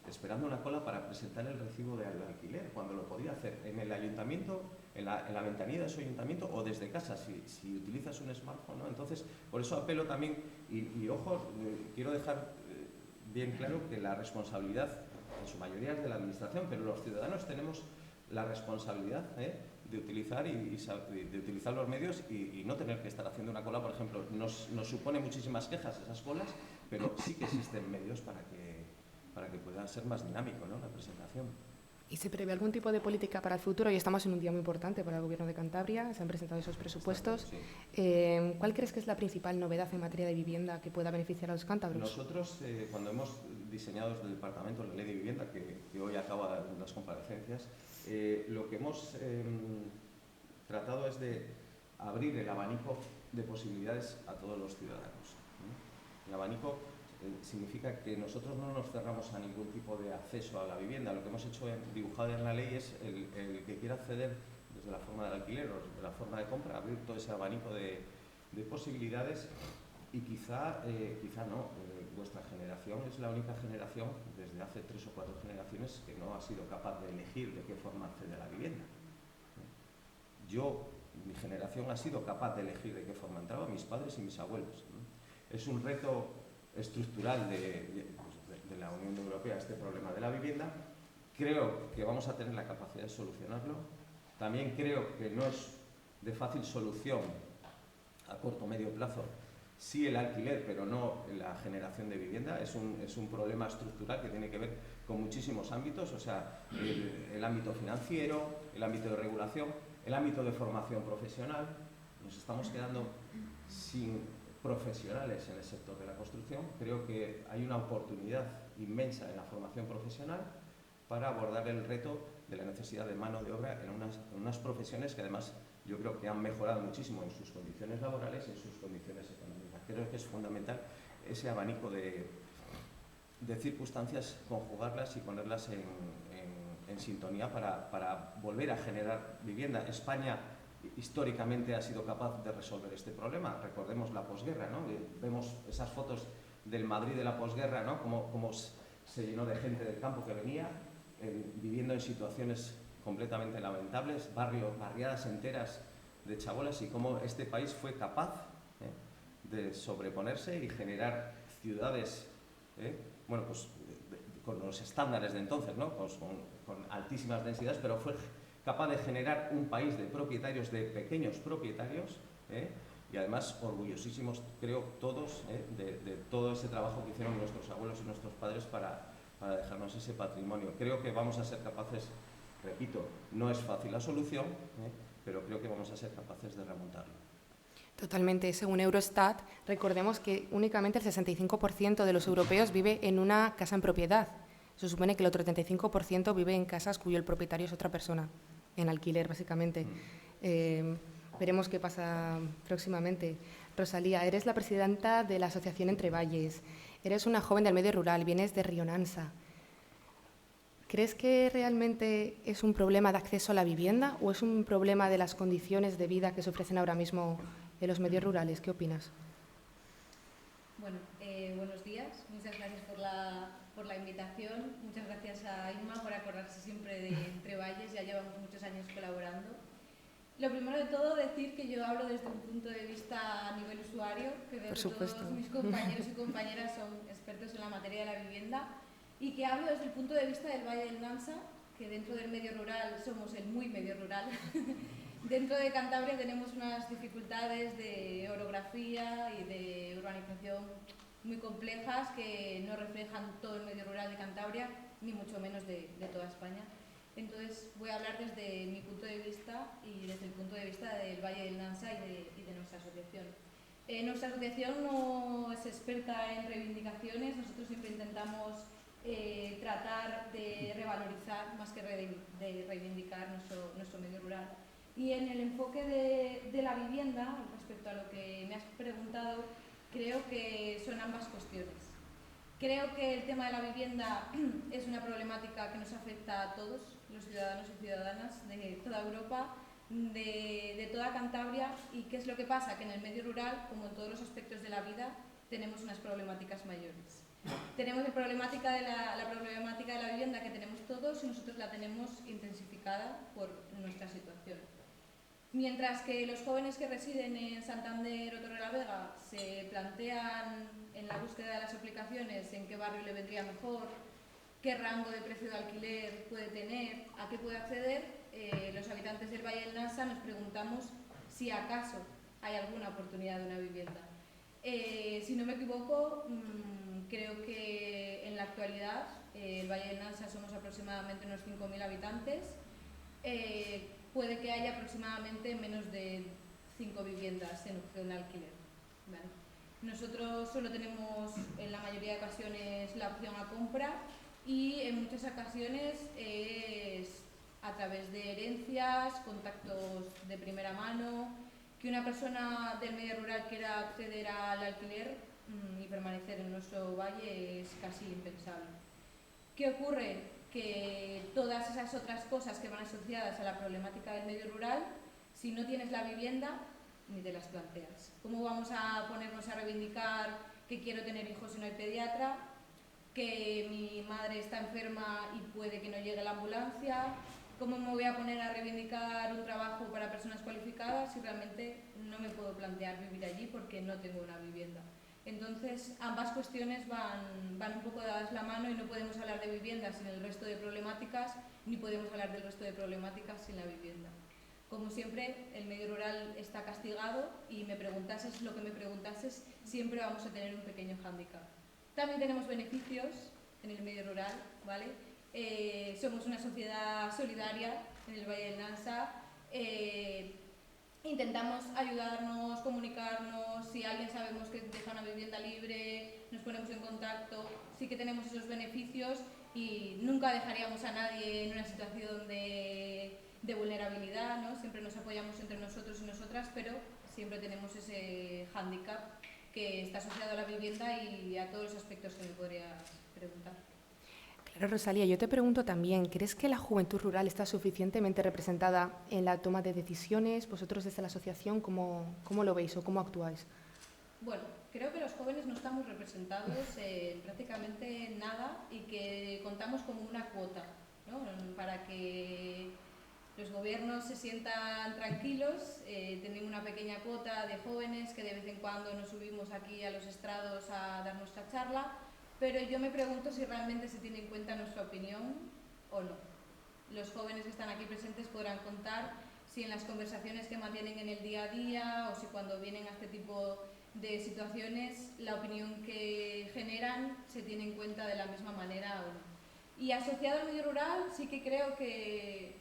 esperando una cola para presentar el recibo del alquiler, cuando lo podía hacer en el ayuntamiento, en la ventanilla de su ayuntamiento o desde casa, si utilizas un smartphone, ¿no? Entonces, por eso apelo también, y ojo, quiero dejar bien claro que la responsabilidad, en su mayoría, es de la administración, pero los ciudadanos tenemos la responsabilidad de utilizar de utilizar los medios y no tener que estar haciendo una cola. Por ejemplo, nos supone muchísimas quejas esas colas, pero sí que existen medios para que pueda ser más dinámico, ¿no?, la presentación. ¿Y se prevé algún tipo de política para el futuro? Hoy estamos en un día muy importante para el Gobierno de Cantabria, se han presentado esos presupuestos. Sí. ¿Cuál crees que es la principal novedad en materia de vivienda que pueda beneficiar a los cántabros? Nosotros, cuando hemos diseñado desde el Departamento la Ley de Vivienda, que hoy acaba las comparecencias, lo que hemos tratado es de abrir el abanico de posibilidades a todos los ciudadanos. El abanico significa que nosotros no nos cerramos a ningún tipo de acceso a la vivienda. Lo que hemos hecho dibujado en la ley es el que quiera acceder desde la forma del alquiler o de la forma de compra, abrir todo ese abanico de posibilidades. Y quizá no, vuestra generación es la única generación desde hace 3 o 4 generaciones que no ha sido capaz de elegir de qué forma accede a la vivienda. Mi generación ha sido capaz de elegir de qué forma entraba, mis padres y mis abuelos. Es un reto estructural de la Unión Europea este problema de la vivienda. Creo que vamos a tener la capacidad de solucionarlo. También creo que no es de fácil solución a corto o medio plazo. Sí el alquiler, pero no la generación de vivienda. Es un problema estructural que tiene que ver con muchísimos ámbitos, o sea, el ámbito financiero, el ámbito de regulación, el ámbito de formación profesional. Nos estamos quedando sin profesionales en el sector de la construcción. Creo que hay una oportunidad inmensa en la formación profesional para abordar el reto de la necesidad de mano de obra en unas profesiones que además yo creo que han mejorado muchísimo en sus condiciones laborales y en sus condiciones económicas. Creo que es fundamental ese abanico de circunstancias, conjugarlas y ponerlas en sintonía para volver a generar vivienda. España históricamente ha sido capaz de resolver este problema. Recordemos la posguerra, ¿no? Vemos esas fotos del Madrid de la posguerra, ¿no?, cómo se llenó de gente del campo que venía viviendo en situaciones completamente lamentables, barriadas enteras de chabolas, y cómo este país fue capaz de sobreponerse y generar ciudades con los estándares de entonces, ¿no?, con altísimas densidades, pero fue capaz de generar un país de propietarios, de pequeños propietarios, y además orgullosísimos, creo, todos, de todo ese trabajo que hicieron nuestros abuelos y nuestros padres para dejarnos ese patrimonio. Creo que vamos a ser capaces, repito, no es fácil la solución, pero creo que vamos a ser capaces de remontarlo. Totalmente. Según Eurostat, recordemos que únicamente el 65% de los europeos vive en una casa en propiedad. Se supone que el otro 75% vive en casas cuyo el propietario es otra persona. en alquiler, básicamente. Veremos qué pasa próximamente. Rosalía, eres la presidenta de la Asociación Entre Valles. Eres una joven del medio rural, vienes de Rionansa. ¿Crees que realmente es un problema de acceso a la vivienda o es un problema de las condiciones de vida que se ofrecen ahora mismo en los medios rurales? ¿Qué opinas? Bueno, buenos días. Muchas gracias por la invitación. Muchas gracias a Inma por acordarse siempre de Entre Valles. Ya llevamos muchos años colaborando. Lo primero de todo, decir que yo hablo desde un punto de vista a nivel usuario, que veo que todos mis compañeros y compañeras son expertos en la materia de la vivienda, y que hablo desde el punto de vista del Valle del Nansa, que dentro del medio rural somos el muy medio rural. Dentro de Cantabria tenemos unas dificultades de orografía y de urbanización muy complejas que no reflejan todo el medio rural de Cantabria, ni mucho menos de toda España. Entonces voy a hablar desde mi punto de vista y desde el punto de vista del Valle del Nansa y de nuestra asociación. Nuestra asociación no es experta en reivindicaciones, nosotros siempre intentamos tratar de revalorizar más que de reivindicar nuestro medio rural. Y en el enfoque de la vivienda, respecto a lo que me has preguntado, creo que son ambas cuestiones. Creo que el tema de la vivienda es una problemática que nos afecta a todos los ciudadanos y ciudadanas de toda Europa, de toda Cantabria. ¿Y qué es lo que pasa? Que en el medio rural, como en todos los aspectos de la vida, tenemos unas problemáticas mayores. Tenemos la problemática de la vivienda que tenemos todos y nosotros la tenemos intensificada por nuestra situación. Mientras que los jóvenes que residen en Santander o Torrelavega se plantean en la búsqueda de las aplicaciones en qué barrio le vendría mejor, qué rango de precio de alquiler puede tener, a qué puede acceder, los habitantes del Valle del Nansa nos preguntamos si acaso hay alguna oportunidad de una vivienda. Si no me equivoco, creo que en la actualidad el Valle del Nansa somos aproximadamente unos 5.000 habitantes. Puede que haya aproximadamente menos de 5 viviendas en opción de alquiler. ¿Vale? Nosotros solo tenemos en la mayoría de ocasiones la opción a compra y en muchas ocasiones es a través de herencias, contactos de primera mano, que una persona del medio rural quiera acceder al alquiler y permanecer en nuestro valle es casi impensable. ¿Qué ocurre? Que todas esas otras cosas que van asociadas a la problemática del medio rural, si no tienes la vivienda, ni te las planteas. ¿Cómo vamos a ponernos a reivindicar que quiero tener hijos si no hay pediatra? Que mi madre está enferma y puede que no llegue la ambulancia. ¿Cómo me voy a poner a reivindicar un trabajo para personas cualificadas si realmente no me puedo plantear vivir allí porque no tengo una vivienda? Entonces, ambas cuestiones van un poco dadas la mano y no podemos hablar de vivienda sin el resto de problemáticas, ni podemos hablar del resto de problemáticas sin la vivienda. Como siempre, el medio rural está castigado y me preguntases lo que me preguntases, siempre vamos a tener un pequeño hándicap. También tenemos beneficios en el medio rural, ¿vale? Somos una sociedad solidaria en el Valle del Nansa. Intentamos ayudarnos, comunicarnos, si alguien sabemos que deja una vivienda libre, nos ponemos en contacto, sí que tenemos esos beneficios y nunca dejaríamos a nadie en una situación de vulnerabilidad, ¿no? Siempre nos apoyamos entre nosotros y nosotras, pero siempre tenemos ese hándicap que está asociado a la vivienda y a todos los aspectos que me podrías preguntar. Claro, Rosalía, yo te pregunto también, ¿crees que la juventud rural está suficientemente representada en la toma de decisiones? Vosotros desde la asociación, ¿cómo lo veis o cómo actuáis? Bueno, creo que los jóvenes no estamos representados en prácticamente nada y que contamos como una cuota, ¿no? Para que los gobiernos se sientan tranquilos, tienen una pequeña cuota de jóvenes que de vez en cuando nos subimos aquí a los estrados a dar nuestra charla, pero yo me pregunto si realmente se tiene en cuenta nuestra opinión o no. Los jóvenes que están aquí presentes podrán contar si en las conversaciones que mantienen en el día a día o si cuando vienen a este tipo de situaciones la opinión que generan se tiene en cuenta de la misma manera o no. Y asociado al medio rural sí que creo que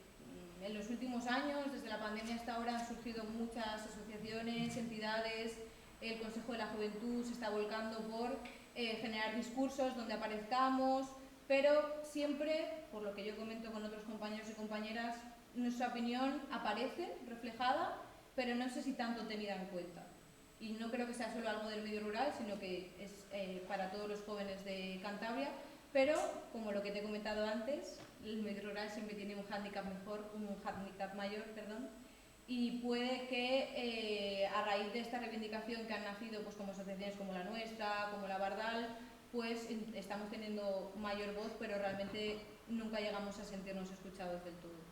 en los últimos años, desde la pandemia hasta ahora, han surgido muchas asociaciones, entidades, el Consejo de la Juventud se está volcando por generar discursos donde aparezcamos, pero siempre, por lo que yo comento con otros compañeros y compañeras, nuestra opinión aparece reflejada, pero no sé si tanto tenida en cuenta. Y no creo que sea solo algo del medio rural, sino que es para todos los jóvenes de Cantabria, pero como lo que te he comentado antes, el medio rural siempre tiene un hándicap mayor, y puede que a raíz de esta reivindicación que han nacido pues como asociaciones como la nuestra, como la Bardal, pues estamos teniendo mayor voz, pero realmente nunca llegamos a sentirnos escuchados del todo.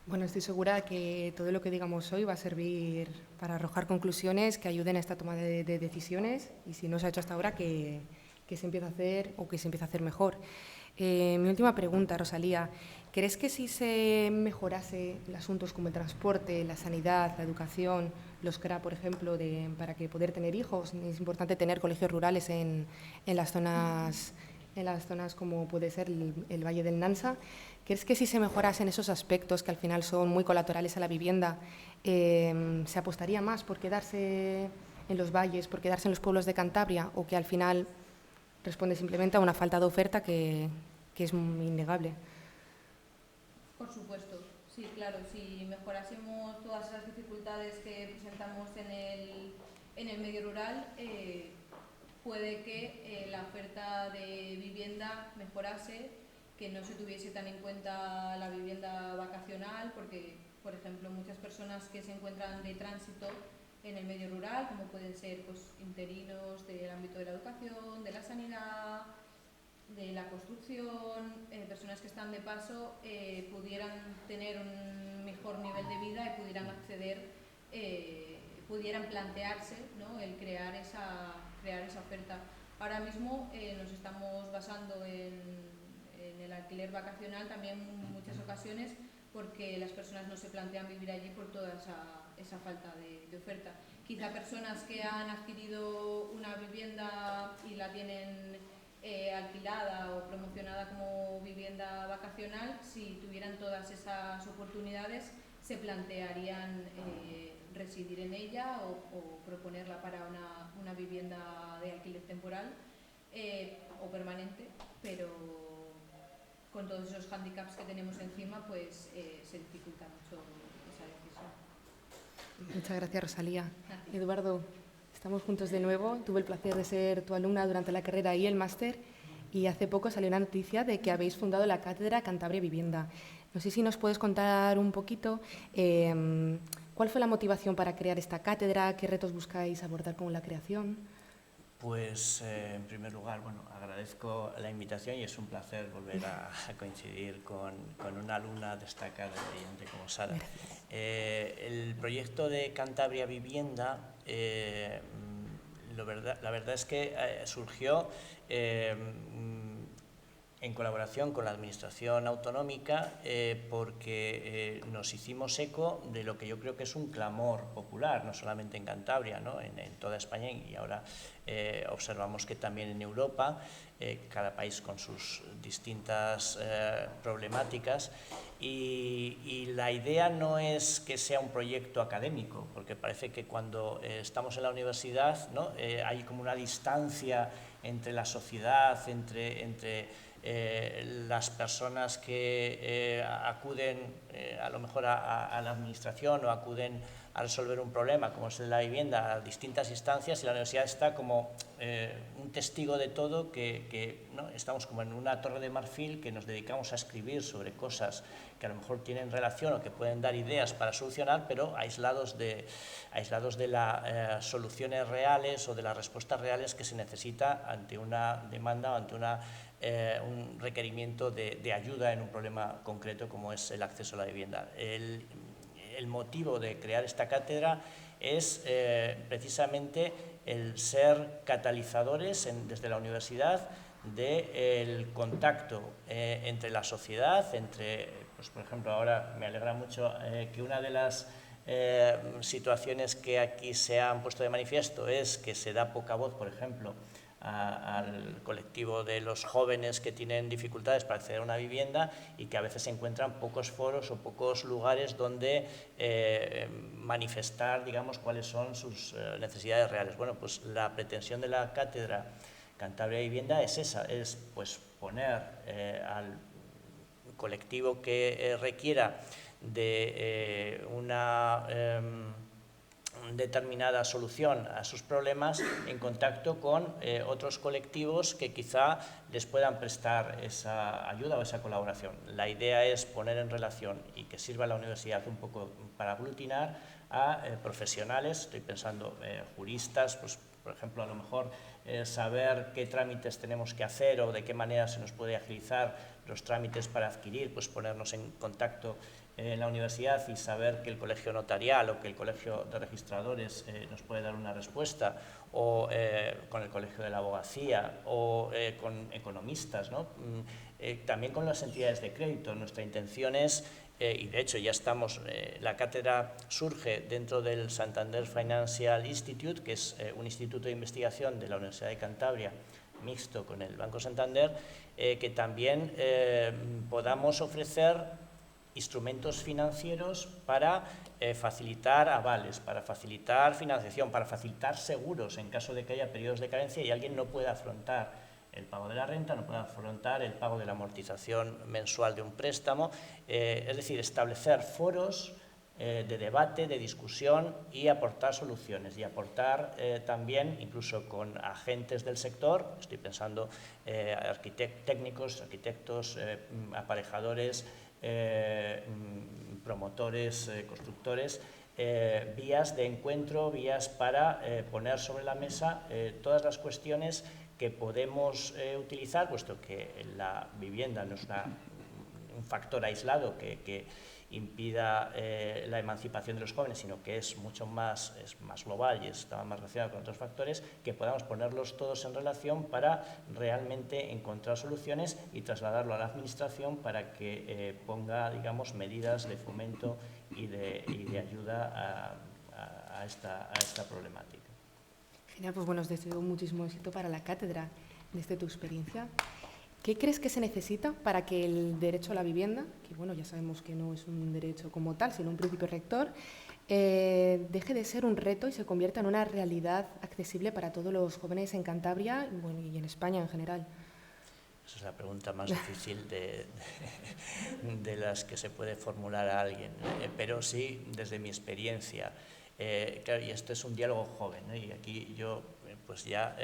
Bueno, estoy segura que todo lo que digamos hoy va a servir para arrojar conclusiones que ayuden a esta toma de decisiones, y si no se ha hecho hasta ahora, que se empiece a hacer o que se empiece a hacer mejor. Mi última pregunta, Rosalía. ¿Crees que si se mejorase asuntos como el transporte, la sanidad, la educación, los CRA, por ejemplo, para que poder tener hijos, es importante tener colegios rurales en las zonas como puede ser el Valle del Nansa? ¿Crees que si se mejorasen esos aspectos, que al final son muy colaterales a la vivienda, se apostaría más por quedarse en los valles, por quedarse en los pueblos de Cantabria, o que al final responde simplemente a una falta de oferta que es innegable? Por supuesto, sí, claro. Si mejorásemos todas las dificultades que presentamos en el medio rural, puede que la oferta de vivienda mejorase, que no se tuviese tan en cuenta la vivienda vacacional, porque, por ejemplo, muchas personas que se encuentran de tránsito en el medio rural, como pueden ser pues, interinos del ámbito de la educación, de la sanidad, de la construcción, personas que están de paso, pudieran tener un mejor nivel de vida y pudieran acceder, pudieran plantearse, ¿no?, el crear esa oferta. Ahora mismo nos estamos basando en el alquiler vacacional también en muchas ocasiones, porque las personas no se plantean vivir allí por toda esa falta de oferta. Quizá personas que han adquirido una vivienda y la tienen alquilada o promocionada como vivienda vacacional, si tuvieran todas esas oportunidades, se plantearían residir en ella o proponerla para una vivienda de alquiler temporal o permanente, pero con todos esos hándicaps que tenemos encima, pues se dificulta mucho esa decisión. Muchas gracias, Rosalía. Eduardo, estamos juntos de nuevo. Tuve el placer de ser tu alumna durante la carrera y el máster, y hace poco salió una noticia de que habéis fundado la Cátedra Cantabria Vivienda. No sé si nos puedes contar un poquito cuál fue la motivación para crear esta cátedra, qué retos buscáis abordar con la creación. Pues, en primer lugar, bueno, agradezco la invitación y es un placer volver a coincidir con una alumna destacada y brillante como Sara. El proyecto de Cantabria Vivienda, la verdad es que surgió en colaboración con la Administración Autonómica, porque nos hicimos eco de lo que yo creo que es un clamor popular, no solamente en Cantabria, ¿no?, en toda España, y ahora observamos que también en Europa, cada país con sus distintas problemáticas, y la idea no es que sea un proyecto académico, porque parece que cuando estamos en la universidad, ¿no?, hay como una distancia entre la sociedad, entre las personas que acuden a lo mejor a la administración o acuden a resolver un problema como es la vivienda a distintas instancias, y la universidad está como un testigo de todo, ¿no?, estamos como en una torre de marfil que nos dedicamos a escribir sobre cosas que a lo mejor tienen relación o que pueden dar ideas para solucionar, pero aislados de las soluciones reales o de las respuestas reales que se necesita ante una demanda o ante un requerimiento de ayuda en un problema concreto como es el acceso a la vivienda. El motivo de crear esta cátedra es precisamente el ser catalizadores desde la universidad del contacto entre la sociedad, pues por ejemplo, ahora me alegra mucho que una de las situaciones que aquí se han puesto de manifiesto es que se da poca voz, por ejemplo, al colectivo de los jóvenes que tienen dificultades para acceder a una vivienda y que a veces se encuentran pocos foros o pocos lugares donde manifestar, digamos, cuáles son sus necesidades reales. Bueno, pues la pretensión de la Cátedra Cantabria Vivienda es esa, es pues poner al colectivo que requiera de una determinada solución a sus problemas en contacto con otros colectivos que quizá les puedan prestar esa ayuda o esa colaboración. La idea es poner en relación y que sirva la universidad un poco para aglutinar a profesionales, estoy pensando juristas, pues por ejemplo a lo mejor saber qué trámites tenemos que hacer o de qué manera se nos puede agilizar los trámites para adquirir, pues ponernos en contacto en la universidad y saber que el colegio notarial o que el colegio de registradores nos puede dar una respuesta, o con el colegio de la abogacía o con economistas, ¿no? También con las entidades de crédito. Nuestra intención es, y de hecho ya estamos, la cátedra surge dentro del Santander Financial Institute, que es un instituto de investigación de la Universidad de Cantabria mixto con el Banco Santander, que también podamos ofrecer instrumentos financieros para facilitar avales, para facilitar financiación, para facilitar seguros en caso de que haya periodos de carencia y alguien no pueda afrontar el pago de la renta, no pueda afrontar el pago de la amortización mensual de un préstamo, es decir, establecer foros de debate, de discusión y aportar soluciones y aportar también, incluso con agentes del sector, estoy pensando técnicos, arquitectos, aparejadores, promotores, constructores, vías de encuentro, vías para poner sobre la mesa todas las cuestiones que podemos utilizar, puesto que la vivienda no es un factor aislado que impida la emancipación de los jóvenes, sino que es mucho más, es más global y está más relacionado con otros factores, que podamos ponerlos todos en relación para realmente encontrar soluciones y trasladarlo a la administración para que ponga, digamos, medidas de fomento y de ayuda a esta problemática. Genial, pues bueno, os deseo muchísimo éxito para la cátedra. Desde tu experiencia, ¿qué crees que se necesita para que el derecho a la vivienda, que bueno, ya sabemos que no es un derecho como tal, sino un principio rector, deje de ser un reto y se convierta en una realidad accesible para todos los jóvenes en Cantabria y en España en general? Esa es la pregunta más difícil de las que se puede formular a alguien, pero sí, desde mi experiencia. Claro, y esto es un diálogo joven, ¿no? Y aquí yo pues ya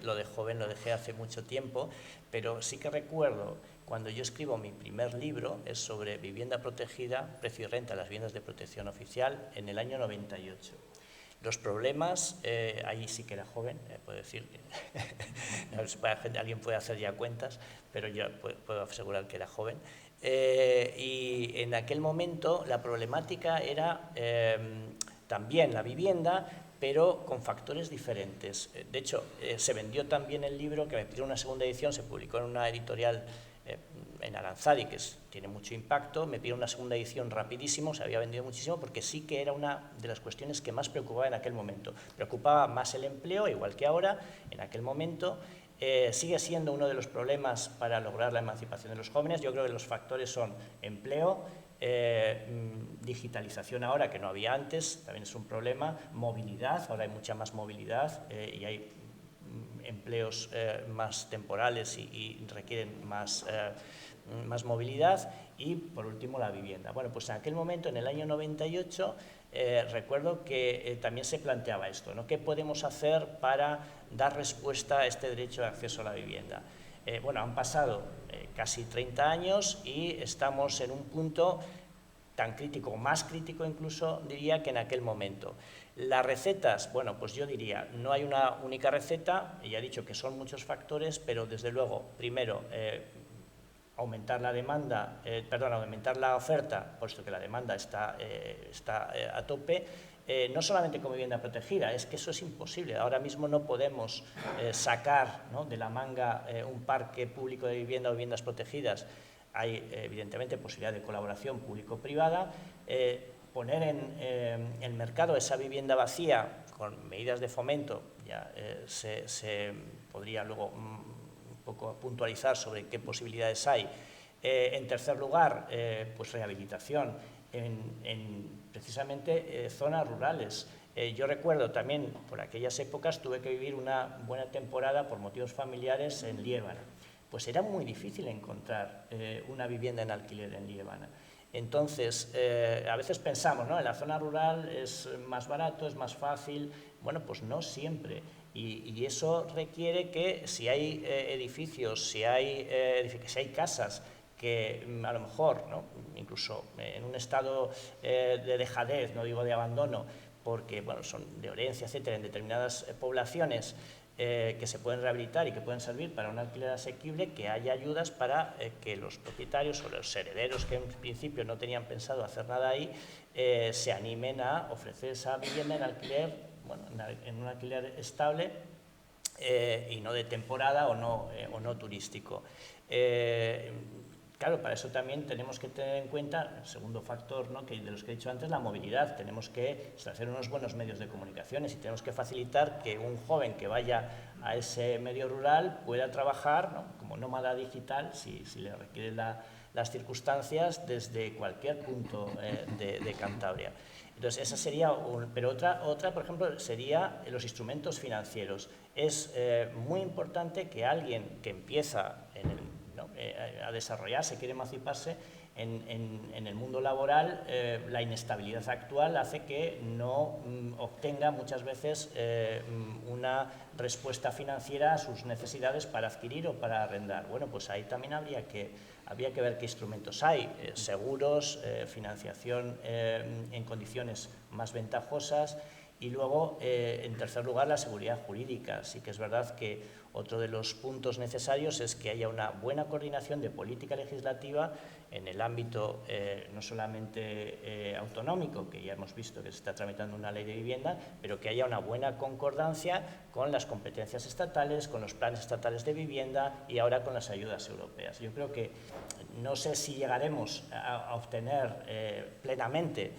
lo de joven lo dejé hace mucho tiempo, pero sí que recuerdo cuando yo escribo mi primer libro, es sobre vivienda protegida, precio y renta, las viviendas de protección oficial, en el año 98. Los problemas, ahí sí que era joven, puedo decir, alguien puede hacer ya cuentas, pero yo puedo asegurar que era joven. Y en aquel momento la problemática era también la vivienda, pero con factores diferentes. De hecho, se vendió también el libro, que me pidió una segunda edición, se publicó en una editorial en Aranzadi, que tiene mucho impacto, me pidió una segunda edición rapidísimo, se había vendido muchísimo, porque sí que era una de las cuestiones que más preocupaba en aquel momento. Preocupaba más el empleo, igual que ahora, en aquel momento. Sigue siendo uno de los problemas para lograr la emancipación de los jóvenes. Yo creo que los factores son empleo, digitalización ahora, que no había antes, también es un problema, movilidad, ahora hay mucha más movilidad y hay empleos más temporales y requieren más movilidad, y por último la vivienda. Bueno, pues en aquel momento, en el año 98, recuerdo que también se planteaba esto, ¿no? ¿Qué podemos hacer para dar respuesta a este derecho de acceso a la vivienda? Bueno, han pasado casi 30 años y estamos en un punto tan crítico, más crítico incluso, diría, que en aquel momento. Las recetas, bueno, pues yo diría, no hay una única receta, ya he dicho que son muchos factores, pero desde luego, primero, aumentar la demanda, aumentar la oferta, puesto que la demanda está a tope, no solamente con vivienda protegida, es que eso es imposible. Ahora mismo no podemos sacar, ¿no?, de la manga un parque público de vivienda o viviendas protegidas. Hay, evidentemente, posibilidad de colaboración público-privada, poner en el mercado esa vivienda vacía con medidas de fomento, ya se podría luego un poco puntualizar sobre qué posibilidades hay. En tercer lugar, pues rehabilitación en precisamente zonas rurales. Yo recuerdo también, por aquellas épocas, tuve que vivir una buena temporada por motivos familiares en Liébana. pues era muy difícil encontrar una vivienda en alquiler en Liébana. Entonces, a veces pensamos, ¿no?, en la zona rural es más barato, es más fácil. Bueno, pues no siempre. Y eso requiere que si hay edificios, si hay casas que a lo mejor, ¿no?, incluso en un estado de dejadez, no digo de abandono, porque bueno, son de herencia, etcétera, en determinadas poblaciones que se pueden rehabilitar y que pueden servir para un alquiler asequible, que haya ayudas para que los propietarios o los herederos que en principio no tenían pensado hacer nada ahí, se animen a ofrecer esa vivienda en alquiler, bueno, en un alquiler estable y no de temporada o no turístico. Claro, para eso también tenemos que tener en cuenta el segundo factor, ¿no?, que de los que he dicho antes, la movilidad. Tenemos que establecer unos buenos medios de comunicaciones y tenemos que facilitar que un joven que vaya a ese medio rural pueda trabajar, ¿no?, como nómada digital, si le requieren las circunstancias, desde cualquier punto de Cantabria. Entonces, esa sería pero otra, por ejemplo, sería los instrumentos financieros. Es muy importante que alguien que empieza a desarrollarse, quiere emanciparse en el mundo laboral, la inestabilidad actual hace que no obtenga muchas veces una respuesta financiera a sus necesidades para adquirir o para arrendar. Bueno, pues ahí también habría que ver qué instrumentos hay, seguros, financiación en condiciones más ventajosas. Y luego, en tercer lugar, la seguridad jurídica. Sí que es verdad que otro de los puntos necesarios es que haya una buena coordinación de política legislativa en el ámbito no solamente autonómico, que ya hemos visto que se está tramitando una ley de vivienda, pero que haya una buena concordancia con las competencias estatales, con los planes estatales de vivienda y ahora con las ayudas europeas. Yo creo que no sé si llegaremos a obtener plenamente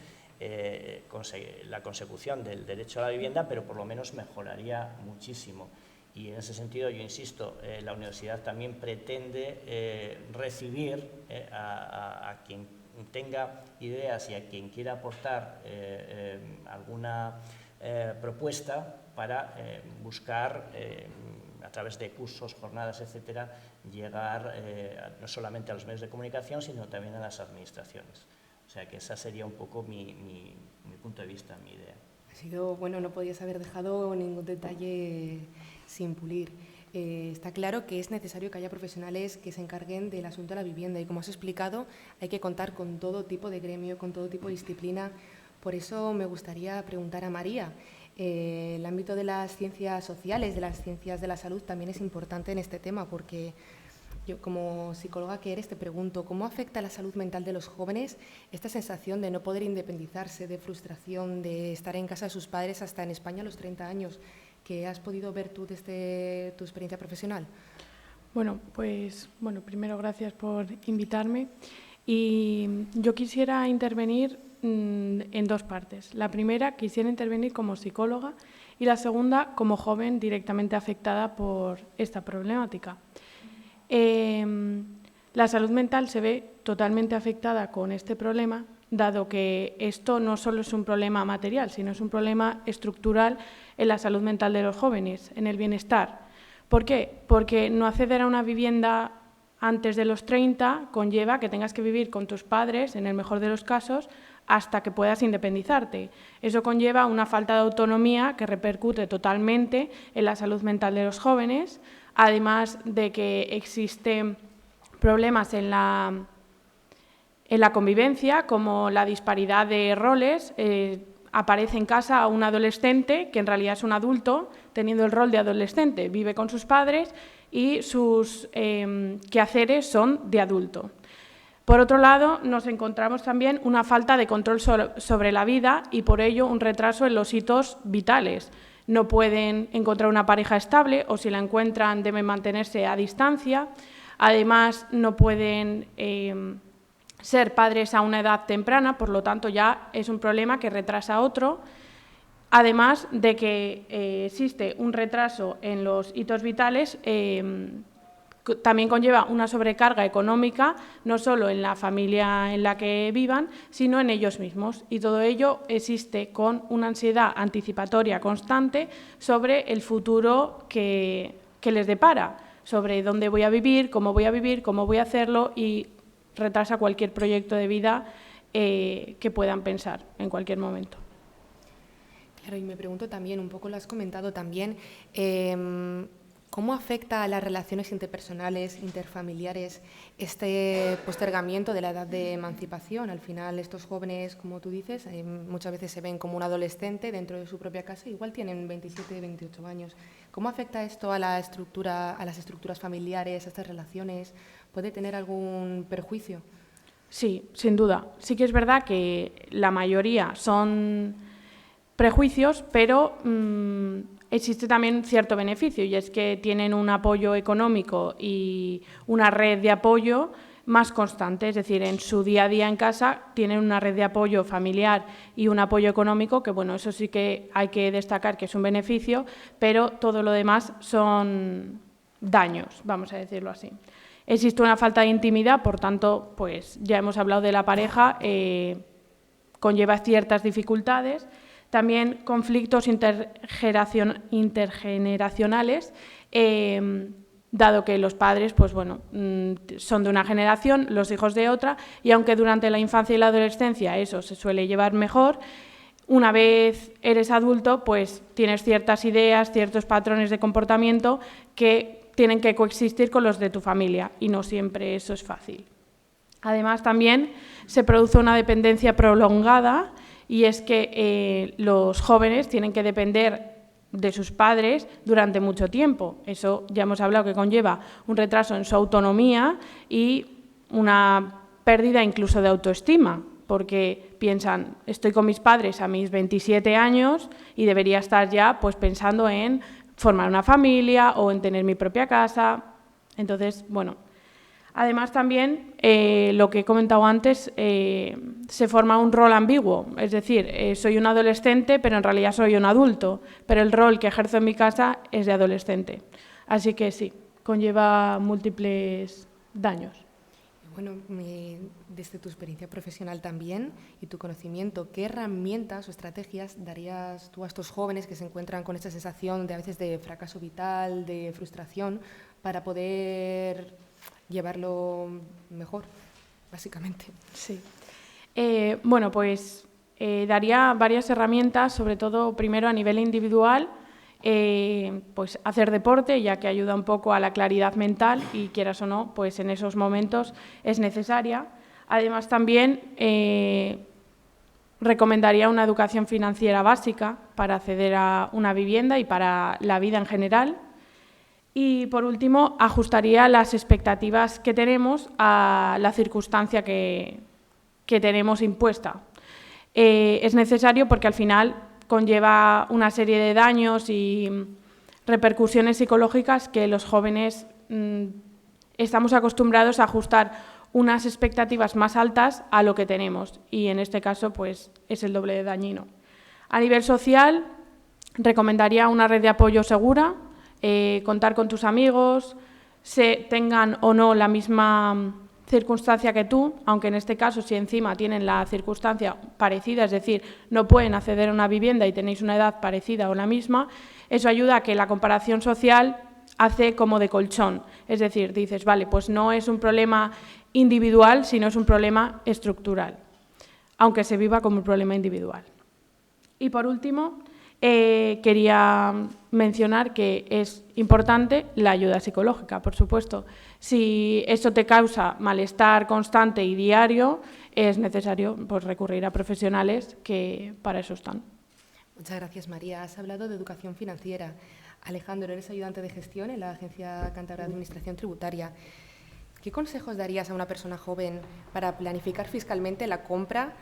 la consecución del derecho a la vivienda, pero por lo menos mejoraría muchísimo. Y en ese sentido, yo insisto, la universidad también pretende recibir a quien tenga ideas y a quien quiera aportar alguna propuesta para buscar, a través de cursos, jornadas, etcétera, llegar no solamente a los medios de comunicación, sino también a las administraciones. O sea que esa sería un poco mi punto de vista, mi idea. Ha sido, bueno, no podías haber dejado ningún detalle sin pulir. Está claro que es necesario que haya profesionales que se encarguen del asunto de la vivienda y, como has explicado, hay que contar con todo tipo de gremio, con todo tipo de disciplina. Por eso me gustaría preguntar a María. El ámbito de las ciencias sociales, de las ciencias de la salud, también es importante en este tema, porque yo, como psicóloga que eres, te pregunto, ¿cómo afecta a la salud mental de los jóvenes esta sensación de no poder independizarse, de frustración, de estar en casa de sus padres hasta en España a los 30 años? ¿Qué has podido ver tú desde tu experiencia profesional? Bueno, pues primero gracias por invitarme. Y yo quisiera intervenir en dos partes. La primera, quisiera intervenir como psicóloga y la segunda, como joven directamente afectada por esta problemática. La salud mental se ve totalmente afectada con este problema, dado que esto no solo es un problema material, sino es un problema estructural en la salud mental de los jóvenes, en el bienestar. ¿Por qué? Porque no acceder a una vivienda antes de los 30 conlleva que tengas que vivir con tus padres, en el mejor de los casos, hasta que puedas independizarte. Eso conlleva una falta de autonomía que repercute totalmente en la salud mental de los jóvenes, además de que existen problemas en la convivencia, como la disparidad de roles. Aparece en casa un adolescente que en realidad es un adulto, teniendo el rol de adolescente, vive con sus padres y sus quehaceres son de adulto. Por otro lado, nos encontramos también una falta de control sobre la vida y por ello un retraso en los hitos vitales. No pueden encontrar una pareja estable o si la encuentran deben mantenerse a distancia. Además, no pueden ser padres a una edad temprana, por lo tanto ya es un problema que retrasa otro. Además de que existe un retraso en los hitos vitales, también conlleva una sobrecarga económica, no solo en la familia en la que vivan, sino en ellos mismos. Y todo ello existe con una ansiedad anticipatoria constante sobre el futuro que les depara. sobre dónde voy a vivir, cómo voy a hacerlo, y retrasa cualquier proyecto de vida que puedan pensar en cualquier momento. Claro, y me pregunto también, un poco lo has comentado también, ¿cómo afecta a las relaciones interpersonales, interfamiliares, este postergamiento de la edad de emancipación? Al final, estos jóvenes, como tú dices, muchas veces se ven como un adolescente dentro de su propia casa, igual tienen 27, 28 años. ¿Cómo afecta esto a la estructura, a las estructuras familiares, a estas relaciones? ¿Puede tener algún perjuicio? Sí, sin duda. Sí que es verdad que la mayoría son prejuicios, pero existe también cierto beneficio, y es que tienen un apoyo económico y una red de apoyo más constante, es decir, en su día a día en casa tienen una red de apoyo familiar y un apoyo económico, que bueno, eso sí que hay que destacar que es un beneficio, pero todo lo demás son daños, vamos a decirlo así. Existe una falta de intimidad, por tanto, pues ya hemos hablado de la pareja, conlleva ciertas dificultades. También conflictos intergeneracionales, dado que los padres pues, bueno, son de una generación, los hijos de otra, y aunque durante la infancia y la adolescencia eso se suele llevar mejor, una vez eres adulto pues tienes ciertas ideas, ciertos patrones de comportamiento que tienen que coexistir con los de tu familia, y no siempre eso es fácil. Además, también se produce una dependencia prolongada, y es que los jóvenes tienen que depender de sus padres durante mucho tiempo. Eso ya hemos hablado que conlleva un retraso en su autonomía y una pérdida incluso de autoestima, porque piensan, estoy con mis padres a mis 27 años y debería estar ya pues, pensando en formar una familia o en tener mi propia casa. Entonces, bueno. Además, también, lo que he comentado antes, se forma un rol ambiguo, es decir, soy un adolescente, pero en realidad soy un adulto, pero el rol que ejerzo en mi casa es de adolescente. Así que sí, conlleva múltiples daños. Bueno, desde tu experiencia profesional también y tu conocimiento, ¿qué herramientas o estrategias darías tú a estos jóvenes que se encuentran con esta sensación de a veces de fracaso vital, de frustración, para poder llevarlo mejor, básicamente? Sí. Bueno, pues daría varias herramientas, sobre todo primero a nivel individual, pues hacer deporte, ya que ayuda un poco a la claridad mental y quieras o no, pues en esos momentos es necesaria. Además también recomendaría una educación financiera básica para acceder a una vivienda y para la vida en general. Y, por último, ajustaría las expectativas que tenemos a la circunstancia que tenemos impuesta. Es necesario porque, al final, conlleva una serie de daños y repercusiones psicológicas que los jóvenes estamos acostumbrados a ajustar unas expectativas más altas a lo que tenemos, y, en este caso, pues, es el doble de dañino. A nivel social, recomendaría una red de apoyo segura, contar con tus amigos, tengan o no la misma circunstancia que tú, aunque en este caso si encima tienen la circunstancia parecida, es decir, no pueden acceder a una vivienda y tenéis una edad parecida o la misma, eso ayuda a que la comparación social hace como de colchón, es decir, dices, vale, pues no es un problema individual, sino es un problema estructural, aunque se viva como un problema individual. Y por último, quería mencionar que es importante la ayuda psicológica, por supuesto. Si esto te causa malestar constante y diario, es necesario pues, recurrir a profesionales que para eso están. Muchas gracias, María. Has hablado de educación financiera. Alejandro, eres ayudante de gestión en la Agencia Cántabra de Administración Tributaria. ¿Qué consejos darías a una persona joven para planificar fiscalmente la compra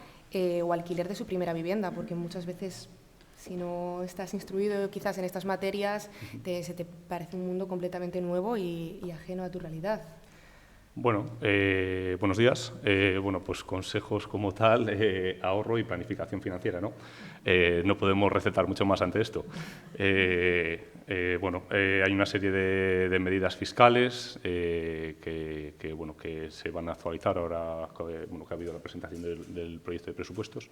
o alquiler de su primera vivienda? Porque muchas veces, si no estás instruido quizás en estas materias, se te parece un mundo completamente nuevo y ajeno a tu realidad. Bueno, buenos días. Bueno, pues consejos como tal, ahorro y planificación financiera, ¿no? No podemos recetar mucho más ante esto. Bueno, hay una serie de medidas fiscales que se van a actualizar ahora, bueno, que ha habido la presentación del proyecto de presupuestos.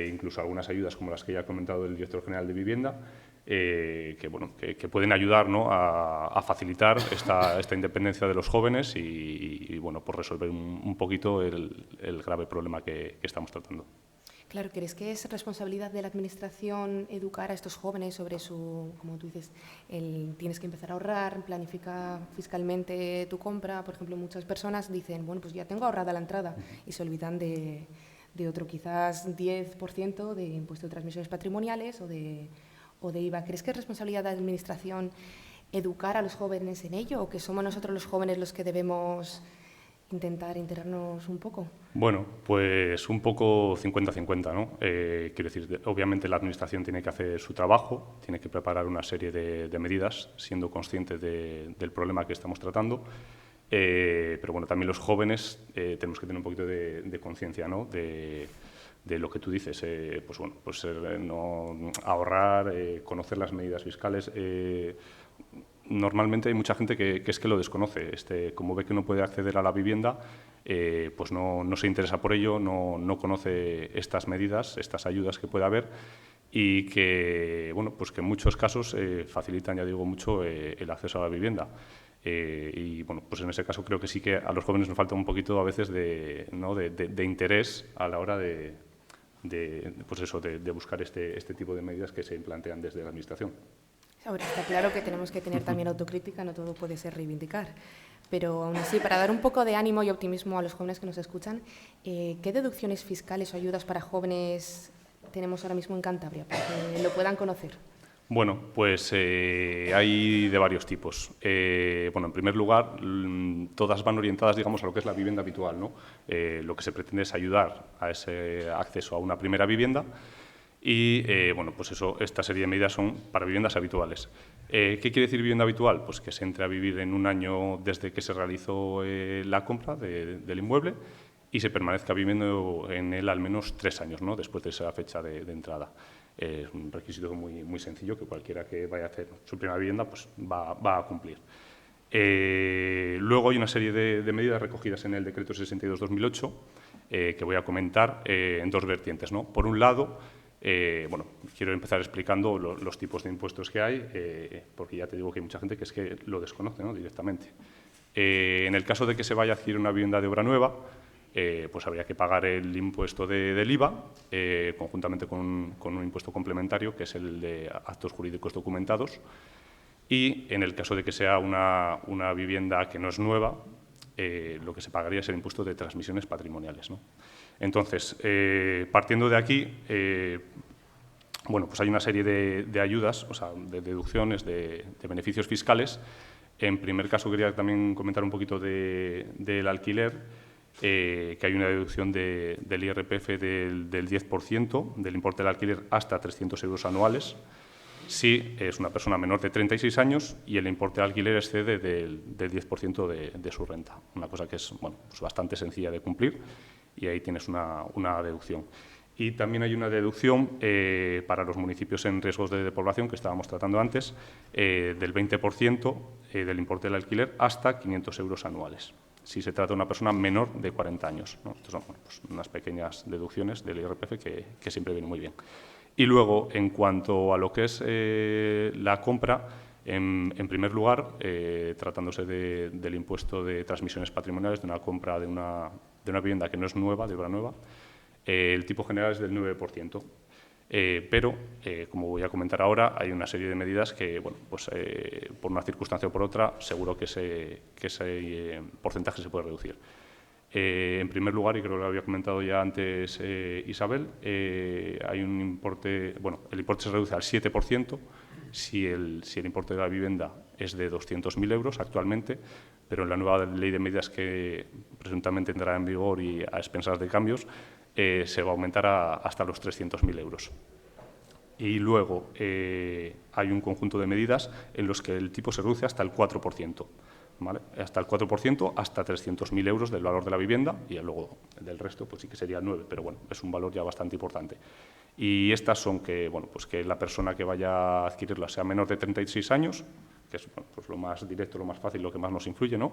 incluso algunas ayudas como las que ya ha comentado el director general de Vivienda, que pueden ayudar, ¿no?, a facilitar esta independencia de los jóvenes y bueno, pues resolver un poquito el grave problema que estamos tratando. Claro, ¿crees que es responsabilidad de la Administración educar a estos jóvenes sobre como tú dices, tienes que empezar a ahorrar, planificar fiscalmente tu compra? Por ejemplo, muchas personas dicen, bueno, pues ya tengo ahorrada la entrada y se olvidan de otro quizás 10% de impuesto de transmisiones patrimoniales o de IVA. ¿Crees que es responsabilidad de la Administración educar a los jóvenes en ello o que somos nosotros los jóvenes los que debemos intentar enterarnos un poco? Bueno, pues un poco 50-50, ¿no? Quiero decir, obviamente la Administración tiene que hacer su trabajo, tiene que preparar una serie de medidas, siendo consciente del problema que estamos tratando, pero bueno, también los jóvenes tenemos que tener un poquito de conciencia, ¿no?, de lo que tú dices, pues bueno, pues no ahorrar, conocer las medidas fiscales. Normalmente hay mucha gente que es que lo desconoce, como ve que no puede acceder a la vivienda, pues no se interesa por ello, no conoce estas medidas, estas ayudas que puede haber y que, bueno, pues que en muchos casos facilitan, ya digo, mucho el acceso a la vivienda. Y bueno, pues en ese caso creo que sí que a los jóvenes nos falta un poquito a veces de interés a la hora de buscar este tipo de medidas que se plantean desde la Administración. Ahora está claro que tenemos que tener también autocrítica, no todo puede ser reivindicar. Pero aún así, para dar un poco de ánimo y optimismo a los jóvenes que nos escuchan, ¿qué deducciones fiscales o ayudas para jóvenes tenemos ahora mismo en Cantabria para que lo puedan conocer? Bueno, pues hay de varios tipos. Bueno, en primer lugar, todas van orientadas, digamos, a lo que es la vivienda habitual, ¿no? Lo que se pretende es ayudar a ese acceso a una primera vivienda y, bueno, pues esta serie de medidas son para viviendas habituales. ¿Qué quiere decir vivienda habitual? Pues que se entre a vivir en un año desde que se realizó la compra del inmueble y se permanezca viviendo en él al menos 3 años, ¿no?, después de esa fecha de entrada. Es un requisito muy sencillo que cualquiera que vaya a hacer su primera vivienda pues va a cumplir. Luego hay una serie de medidas recogidas en el Decreto 62/2008 que voy a comentar en dos vertientes, ¿no? Por un lado, bueno, quiero empezar explicando los tipos de impuestos que hay, porque ya te digo que hay mucha gente que es que lo desconoce, ¿no?, directamente. En el caso de que se vaya a adquirir una vivienda de obra nueva, pues habría que pagar el impuesto del IVA, conjuntamente con un impuesto complementario, que es el de actos jurídicos documentados. Y en el caso de que sea una vivienda que no es nueva, lo que se pagaría es el impuesto de transmisiones patrimoniales, ¿no? Entonces, partiendo de aquí, bueno, pues hay una serie de ayudas, o sea, de deducciones, de beneficios fiscales. En primer caso, quería también comentar un poquito del alquiler, que hay una deducción del IRPF del 10% del importe del alquiler hasta 300 euros anuales, si es una persona menor de 36 años y el importe de alquiler excede del 10% de su renta. Una cosa que es, bueno, pues bastante sencilla de cumplir y ahí tienes una deducción. Y también hay una deducción para los municipios en riesgos de despoblación, que estábamos tratando antes, del 20% del importe del alquiler hasta 500 euros anuales, si se trata de una persona menor de 40 años, ¿no? Estos son, bueno, pues unas pequeñas deducciones del IRPF que siempre vienen muy bien. Y luego, en cuanto a lo que es la compra, en primer lugar, tratándose del impuesto de transmisiones patrimoniales, de una compra de una vivienda que no es nueva, de obra nueva, el tipo general es del 9%. Pero, como voy a comentar ahora, hay una serie de medidas que, bueno, pues por una circunstancia o por otra, seguro que ese porcentaje se puede reducir. En primer lugar, y creo que lo había comentado ya antes Isabel, hay un importe, bueno, el importe se reduce al 7% si el importe de la vivienda es de 200.000 euros actualmente, pero en la nueva ley de medidas que presuntamente entrará en vigor y a expensas de cambios, se va a aumentar hasta los 300.000 euros. Y luego hay un conjunto de medidas en los que el tipo se reduce hasta el 4%, ¿vale? Hasta el 4%, hasta 300.000 euros del valor de la vivienda, y luego del resto pues sí que sería el 9%, pero bueno, es un valor ya bastante importante. Y estas son que, bueno, pues que la persona que vaya a adquirirla sea menor de 36 años, que es, bueno, pues lo más directo, lo más fácil, lo que más nos influye, ¿no?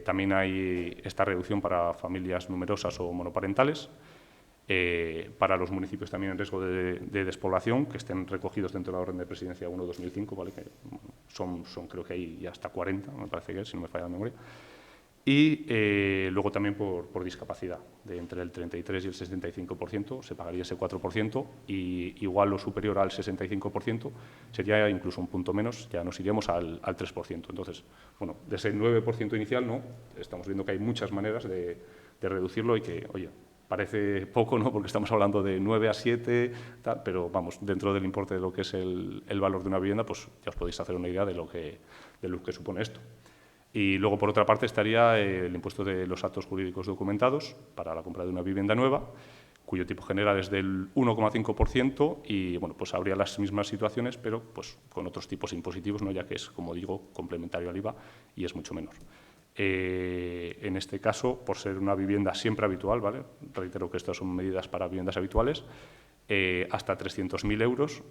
También hay esta reducción para familias numerosas o monoparentales. Para los municipios también en riesgo de despoblación, que estén recogidos dentro de la Orden de Presidencia 1-2005, ¿vale? Que son creo que hay hasta 40, me parece que es, si no me falla la memoria. Y luego también por discapacidad, de entre el 33 y el 65% se pagaría ese 4%, y igual o superior al 65% sería incluso un punto menos, ya nos iríamos al 3%. Entonces, bueno, de ese 9% inicial, ¿no?, estamos viendo que hay muchas maneras de reducirlo y que, oye, parece poco, ¿no?, porque estamos hablando de 9 a 7, tal, pero vamos, dentro del importe de lo que es el valor de una vivienda, pues ya os podéis hacer una idea de lo que supone esto. Y luego, por otra parte, estaría el impuesto de los actos jurídicos documentados para la compra de una vivienda nueva, cuyo tipo general es del 1,5%, y bueno, pues habría las mismas situaciones, pero pues con otros tipos impositivos, ¿no?, ya que es, como digo, complementario al IVA y es mucho menor. En este caso, por ser una vivienda siempre habitual, ¿vale?, reitero que estas son medidas para viviendas habituales, hasta 300.000 euros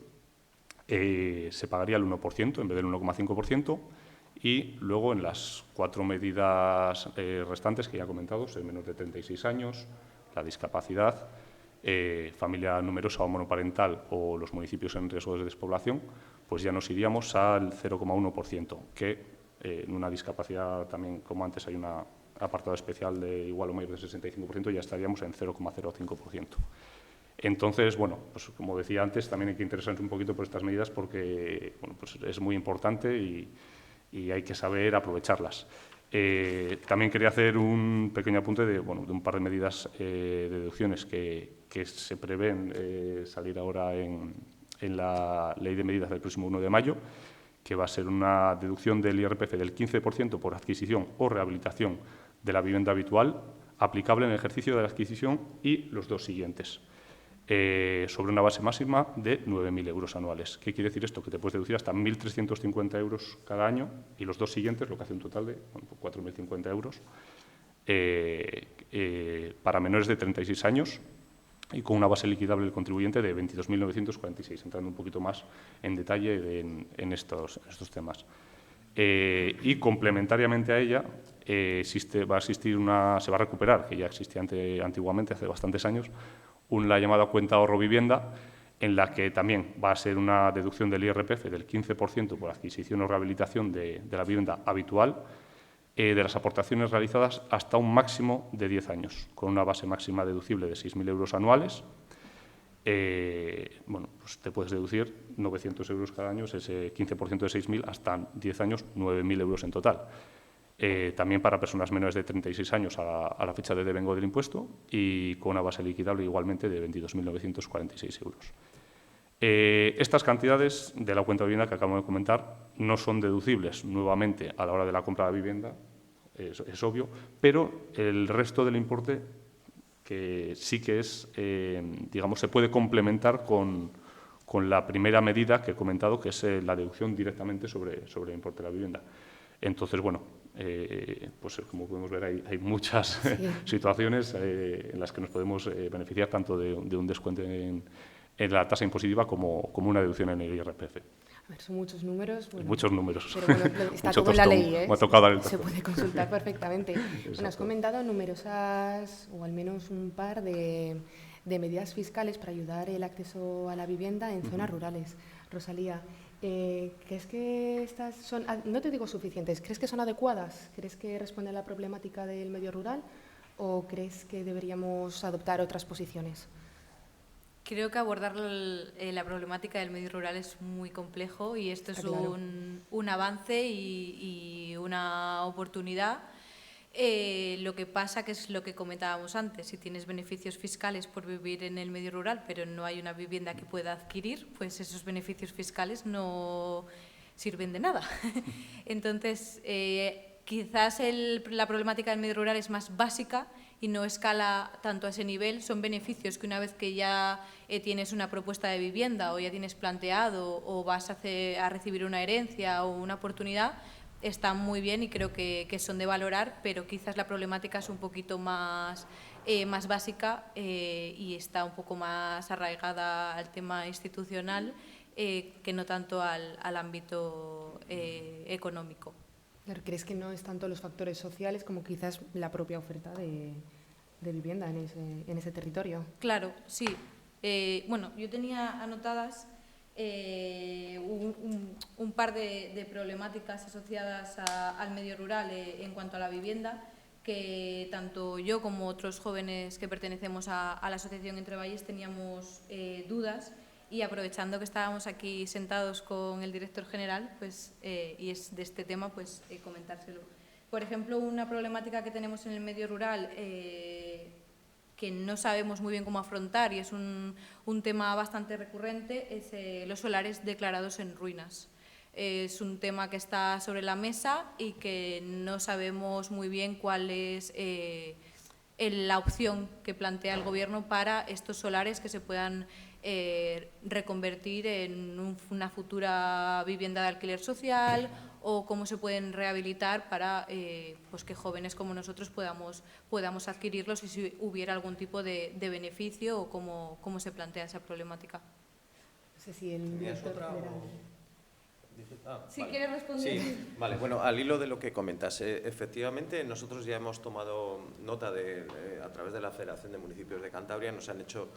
se pagaría el 1% en vez del 1,5%, y luego en las 4 medidas restantes que ya he comentado, ser menor de 36 años, la discapacidad, familia numerosa o monoparental o los municipios en riesgo de despoblación, pues ya nos iríamos al 0,1%, que en una discapacidad también, como antes hay un apartado especial de igual o mayor de 65%, ya estaríamos en 0,05%. Entonces, bueno, pues como decía antes, también hay que interesarse un poquito por estas medidas porque, bueno, pues es muy importante y hay que saber aprovecharlas. También quería hacer un pequeño apunte de un par de medidas de deducciones que se prevén salir ahora en la Ley de Medidas del próximo 1 de mayo, que va a ser una deducción del IRPF del 15% por adquisición o rehabilitación de la vivienda habitual, aplicable en el ejercicio de la adquisición y los 2 siguientes, sobre una base máxima de 9.000 euros anuales. ¿Qué quiere decir esto? Que te puedes deducir hasta 1.350 euros cada año, y los 2 siguientes, lo que hace un total de 4.050 euros, para menores de 36 años, y con una base liquidable del contribuyente de 22.946, entrando un poquito más en detalle en estos temas. Y complementariamente a ella se va a recuperar, que ya existía antiguamente, hace bastantes años, la llamada cuenta ahorro vivienda, en la que también va a ser una deducción del IRPF del 15% por adquisición o rehabilitación de la vivienda habitual, de las aportaciones realizadas hasta un máximo de 10 años, con una base máxima deducible de 6.000 euros anuales. Bueno, pues te puedes deducir 900 euros cada año, es ese 15% de 6.000, hasta 10 años, 9.000 euros en total. También para personas menores de 36 años a la fecha de devengo del impuesto, y con una base liquidable igualmente de 22.946 euros. Estas cantidades de la cuenta de vivienda que acabo de comentar no son deducibles nuevamente a la hora de la compra de la vivienda, es obvio, pero el resto del importe, que sí que es, digamos, se puede complementar con la primera medida que he comentado, que es la deducción directamente sobre el importe de la vivienda. Entonces, bueno, pues como podemos ver, hay muchas situaciones en las que nos podemos beneficiar tanto de un descuento en la tasa impositiva como una deducción en el IRPF. A ver, son muchos números. Bueno, muchos números. Pero bueno, está mucho todo en la ley, ¿eh? Me ha tocado dar el Se puede consultar perfectamente. Bueno, has comentado numerosas, o al menos un par de medidas fiscales para ayudar el acceso a la vivienda en zonas rurales. Rosalía, ¿crees que estas son, no te digo suficientes, crees que son adecuadas? ¿Crees que responden a la problemática del medio rural o crees que deberíamos adoptar otras posiciones? Creo que abordar la problemática del medio rural es muy complejo y esto es un avance y una oportunidad. Lo que pasa, que es lo que comentábamos antes, si tienes beneficios fiscales por vivir en el medio rural pero no hay una vivienda que pueda adquirir, pues esos beneficios fiscales no sirven de nada. Entonces, quizás la problemática del medio rural es más básica y no escala tanto a ese nivel. Son beneficios que una vez que ya tienes una propuesta de vivienda o ya tienes planteado o vas a recibir una herencia o una oportunidad, están muy bien y creo que son de valorar, pero quizás la problemática es un poquito más básica y está un poco más arraigada al tema institucional que no tanto al ámbito económico. ¿Crees que no es tanto los factores sociales como quizás la propia oferta de vivienda en ese territorio. Claro, sí. Bueno, yo tenía anotadas un par de problemáticas asociadas al medio rural en cuanto a la vivienda, que tanto yo como otros jóvenes que pertenecemos a la Asociación Entre Valles teníamos dudas, y aprovechando que estábamos aquí sentados con el director general, pues, y es de este tema, pues comentárselo. Por ejemplo, una problemática que tenemos en el medio rural que no sabemos muy bien cómo afrontar, y es un tema bastante recurrente, es los solares declarados en ruinas. Es un tema que está sobre la mesa y que no sabemos muy bien cuál es la opción que plantea el Gobierno para estos solares que se puedan reconvertir en una futura vivienda de alquiler social, o cómo se pueden rehabilitar para pues que jóvenes como nosotros podamos adquirirlos, y si hubiera algún tipo de beneficio, o cómo se plantea esa problemática. No sé si el director general... Si vale. quieres responder. Sí, vale. Bueno, al hilo de lo que comentas, efectivamente nosotros ya hemos tomado nota a través de la Federación de Municipios de Cantabria, nos han hecho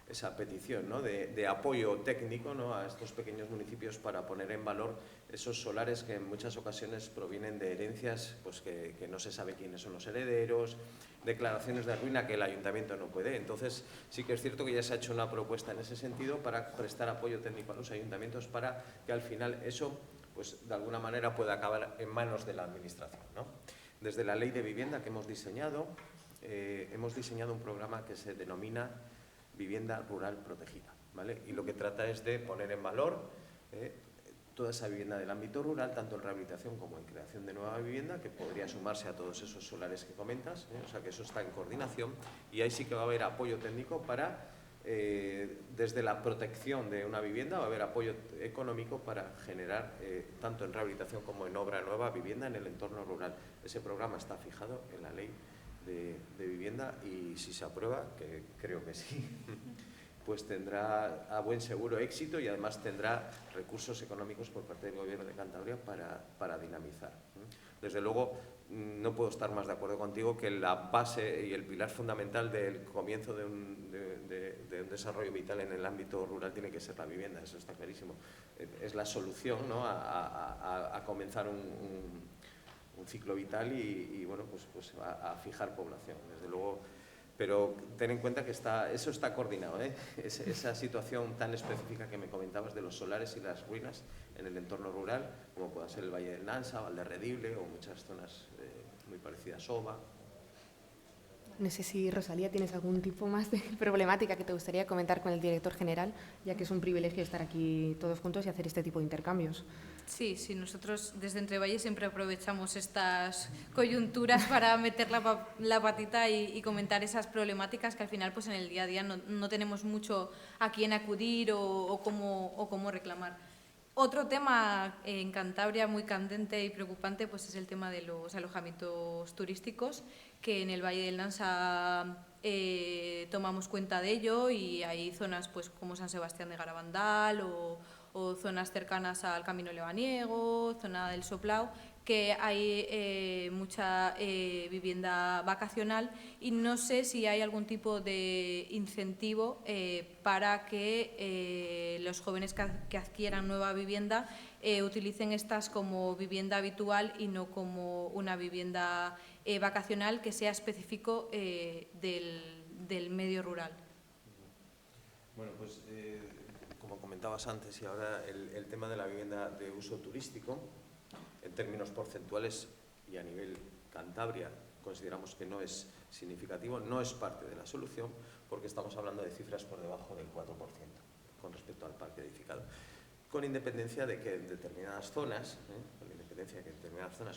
esa petición, ¿no?, de apoyo técnico, ¿no?, a estos pequeños municipios para poner en valor esos solares que en muchas ocasiones provienen de herencias, pues que no se sabe quiénes son los herederos, declaraciones de ruina que el ayuntamiento no puede. Entonces, sí que es cierto que ya se ha hecho una propuesta en ese sentido para prestar apoyo técnico a los ayuntamientos para que al final eso, pues de alguna manera, pueda acabar en manos de la administración, ¿no? Desde la Ley de Vivienda que hemos diseñado un programa que se denomina Vivienda Rural Protegida, ¿vale? Y lo que trata es de poner en valor toda esa vivienda del ámbito rural, tanto en rehabilitación como en creación de nueva vivienda, que podría sumarse a todos esos solares que comentas, o sea que eso está en coordinación, y ahí sí que va a haber apoyo técnico para, desde la protección de una vivienda, va a haber apoyo económico para generar, tanto en rehabilitación como en obra nueva, vivienda en el entorno rural. Ese programa está fijado en la ley de vivienda, y si se aprueba, que creo que sí, pues tendrá a buen seguro éxito, y además tendrá recursos económicos por parte del Gobierno de Cantabria para dinamizar. Desde luego, no puedo estar más de acuerdo contigo que la base y el pilar fundamental del comienzo de un desarrollo vital en el ámbito rural tiene que ser la vivienda, eso está clarísimo. Es la solución, ¿no?, a comenzar un ciclo vital y bueno, pues a fijar población, desde luego. Pero ten en cuenta que eso está coordinado, ¿eh? Esa situación tan específica que me comentabas de los solares y las ruinas en el entorno rural, como pueda ser el Valle del Nansa, Valderredible o muchas zonas muy parecidas, Oba. No sé si, Rosalía, tienes algún tipo más de problemática que te gustaría comentar con el director general, ya que es un privilegio estar aquí todos juntos y hacer este tipo de intercambios. Sí, nosotros desde Entre Valles siempre aprovechamos estas coyunturas para meter la patita y comentar esas problemáticas que al final, pues en el día a día no tenemos mucho a quién acudir o cómo reclamar. Otro tema en Cantabria muy candente y preocupante, pues es el tema de los alojamientos turísticos, que en el Valle del Nansa tomamos cuenta de ello, y hay zonas pues como San Sebastián de Garabandal o zonas cercanas al Camino Lebaniego, zona del Soplao, que hay mucha vivienda vacacional, y no sé si hay algún tipo de incentivo para que los jóvenes que adquieran nueva vivienda utilicen estas como vivienda habitual y no como una vivienda vacacional que sea específico del medio rural. Bueno, pues como comentabas antes, y ahora el tema de la vivienda de uso turístico, en términos porcentuales y a nivel Cantabria, consideramos que no es significativo, no es parte de la solución, porque estamos hablando de cifras por debajo del 4% con respecto al parque edificado. Con independencia de que en determinadas zonas,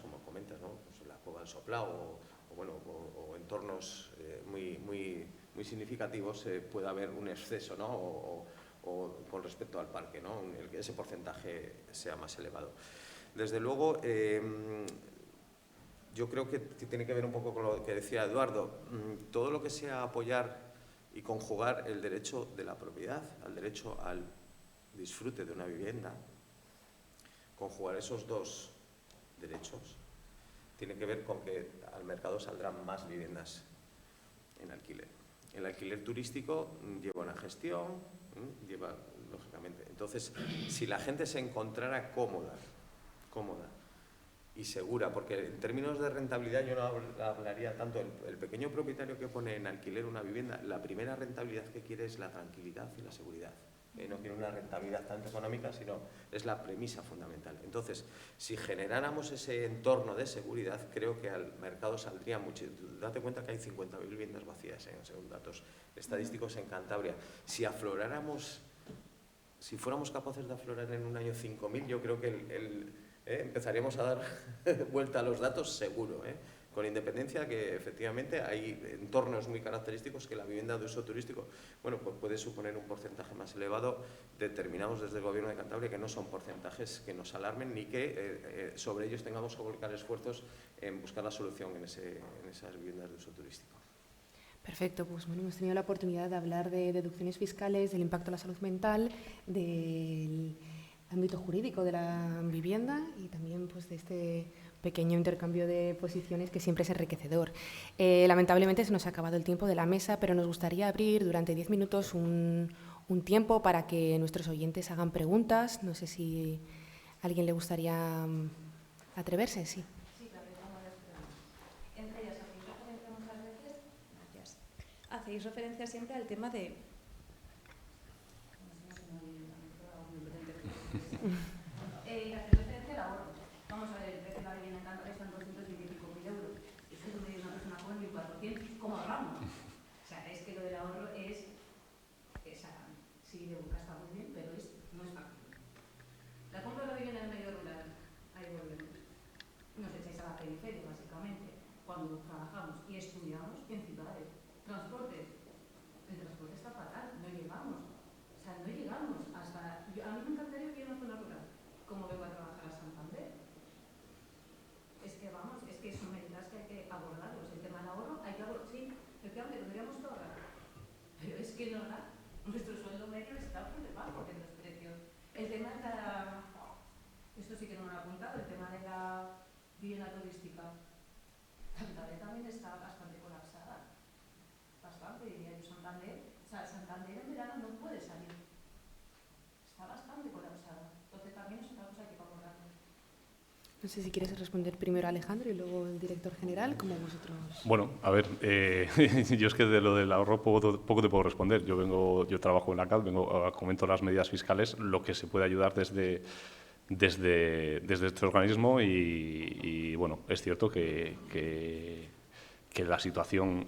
como comentas, ¿no?, pues la Cueva del Soplao o entornos muy significativos, pueda haber un exceso, ¿no?, o con respecto al parque, ¿no?, ese porcentaje sea más elevado. Desde luego, yo creo que tiene que ver un poco con lo que decía Eduardo, todo lo que sea apoyar y conjugar el derecho de la propiedad, al derecho al disfrute de una vivienda, conjugar esos dos derechos, tiene que ver con que al mercado saldrán más viviendas en alquiler. El alquiler turístico lleva una gestión, lleva, lógicamente. Entonces, si la gente se encontrara cómoda y segura, porque en términos de rentabilidad yo no hablaría tanto, el pequeño propietario que pone en alquiler una vivienda, la primera rentabilidad que quiere es la tranquilidad y la seguridad. No quiere una rentabilidad tanto económica, sino es la premisa fundamental. Entonces, si generáramos ese entorno de seguridad, creo que al mercado saldría mucho. Date cuenta que hay 50.000 viviendas vacías, según datos estadísticos en Cantabria. Si afloráramos, si fuéramos capaces de aflorar en un año 5.000, yo creo que empezaríamos a dar vuelta a los datos seguro, con independencia que efectivamente hay entornos muy característicos que la vivienda de uso turístico, bueno, pues puede suponer un porcentaje más elevado. Determinamos desde el Gobierno de Cantabria que no son porcentajes que nos alarmen ni que sobre ellos tengamos que volcar esfuerzos en buscar la solución en esas viviendas de uso turístico. Perfecto, pues bueno, hemos tenido la oportunidad de hablar de deducciones fiscales, del impacto a la salud mental, del ámbito jurídico de la vivienda y también pues de este pequeño intercambio de posiciones que siempre es enriquecedor. Lamentablemente se nos ha acabado el tiempo de la mesa, pero nos gustaría abrir durante 10 minutos un tiempo para que nuestros oyentes hagan preguntas. No sé si a alguien le gustaría atreverse. Sí. Entre ellas, hacéis referencia siempre al tema de... hacéis referencia al ahorro. Vamos a ver, el precio de la vivienda en Cantabria está en 225.000 euros. Es que tú me dices una persona joven 1.400, ¿cómo ahorramos? O sea, es que lo del ahorro es sí, de boca está muy bien, pero no es fácil. La compra de la vivienda en el medio rural, ahí volvemos. Nos echáis a la periferia, básicamente, cuando trabajamos y estudiamos en ciudades. Transporte. El transporte está fatal, no llegamos. O sea, no llegamos hasta... a mí me encantaría que en una zona rural, como vengo a trabajar a Santander. Es que vamos, es que son medidas que hay que abordarlos. El tema del ahorro, hay que abordarlo. Sí, efectivamente, tendríamos que ahorrar. Pero es que no da. Nuestro sueldo medio está bastante bajo en los precios. El tema de la... Esto sí que no me lo he apuntado, el tema de la vivienda turística. Cantabria también está bastante colapsada. Bastante, diría yo, Santander. O sea, Santander en verano no puede salir. Está bastante colapsada. Entonces también es otra cosa que hay que abordar. No sé si quieres responder primero a Alejandro y luego el director general, como vosotros. Bueno, a ver, yo es que de lo del ahorro poco te puedo responder. Yo trabajo en la CAD, comento las medidas fiscales, lo que se puede ayudar desde este organismo y bueno, es cierto que la situación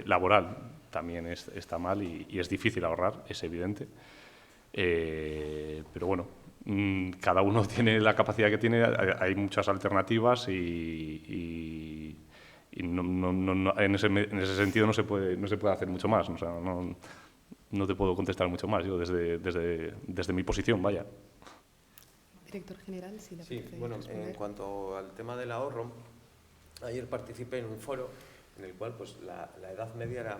laboral también está mal y es difícil ahorrar, es evidente. Pero bueno, cada uno tiene la capacidad que tiene, hay muchas alternativas y en ese sentido no se puede hacer mucho más. O sea, no te puedo contestar mucho más yo desde mi posición, vaya. Director general, si la Sí, bueno, en cuanto al tema del ahorro, ayer participé en un foro en el cual pues, la edad media era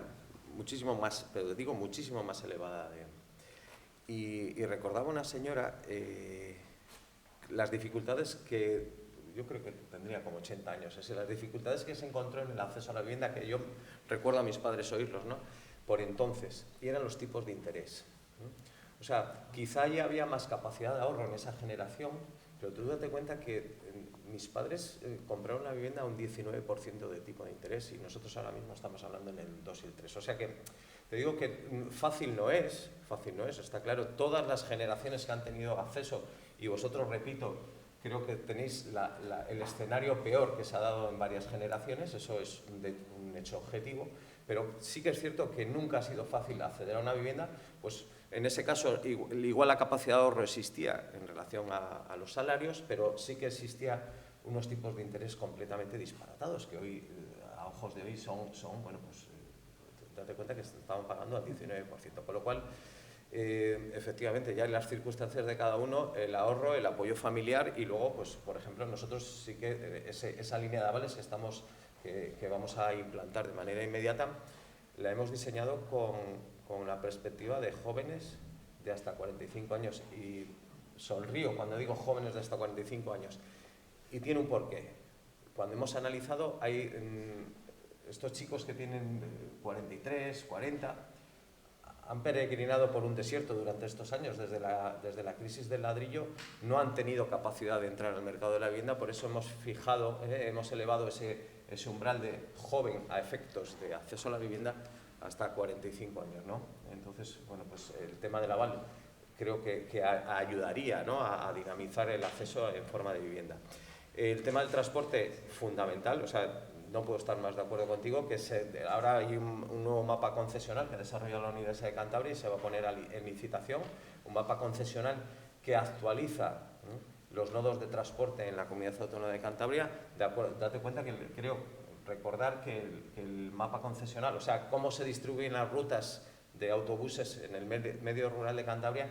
muchísimo más, pero digo muchísimo más elevada. Y recordaba una señora las dificultades que, yo creo que tendría como 80 años, las dificultades que se encontró en el acceso a la vivienda, que yo recuerdo a mis padres oírlos, ¿no? Por entonces, y eran los tipos de interés. O sea, quizá ya había más capacidad de ahorro en esa generación, pero tú date cuenta que mis padres compraron la vivienda a un 19% de tipo de interés y nosotros ahora mismo estamos hablando en el 2 y el 3. O sea que te digo que fácil no es, está claro. Todas las generaciones que han tenido acceso, y vosotros, repito, creo que tenéis el escenario peor que se ha dado en varias generaciones, eso es un hecho objetivo, pero sí que es cierto que nunca ha sido fácil acceder a una vivienda, pues en ese caso igual la capacidad de ahorro existía en relación a los salarios, pero sí que existía unos tipos de interés completamente disparatados, que hoy, a ojos de hoy, son bueno, pues date cuenta que estaban pagando al 19%, con lo cual, efectivamente, ya en las circunstancias de cada uno, el ahorro, el apoyo familiar y luego, pues, por ejemplo, nosotros sí que esa línea de avales que vamos a implantar de manera inmediata, la hemos diseñado con la perspectiva de jóvenes de hasta 45 años y sonrío cuando digo jóvenes de hasta 45 años y tiene un porqué. Cuando hemos analizado estos chicos que tienen 43, 40, han peregrinado por un desierto durante estos años, desde la crisis del ladrillo, no han tenido capacidad de entrar al mercado de la vivienda, por eso hemos elevado ese umbral de joven a efectos de acceso a la vivienda hasta 45 años, ¿no? Entonces, bueno, pues el tema del aval creo que ayudaría, ¿no?, a dinamizar el acceso en forma de vivienda. El tema del transporte, fundamental, o sea, no puedo estar más de acuerdo contigo, que ahora hay un nuevo mapa concesional que ha desarrollado la Universidad de Cantabria y se va a poner en licitación, un mapa concesional que actualiza los nodos de transporte en la Comunidad Autónoma de Cantabria. Date cuenta que recordar que el mapa concesional, o sea, cómo se distribuyen las rutas de autobuses en el medio rural de Cantabria,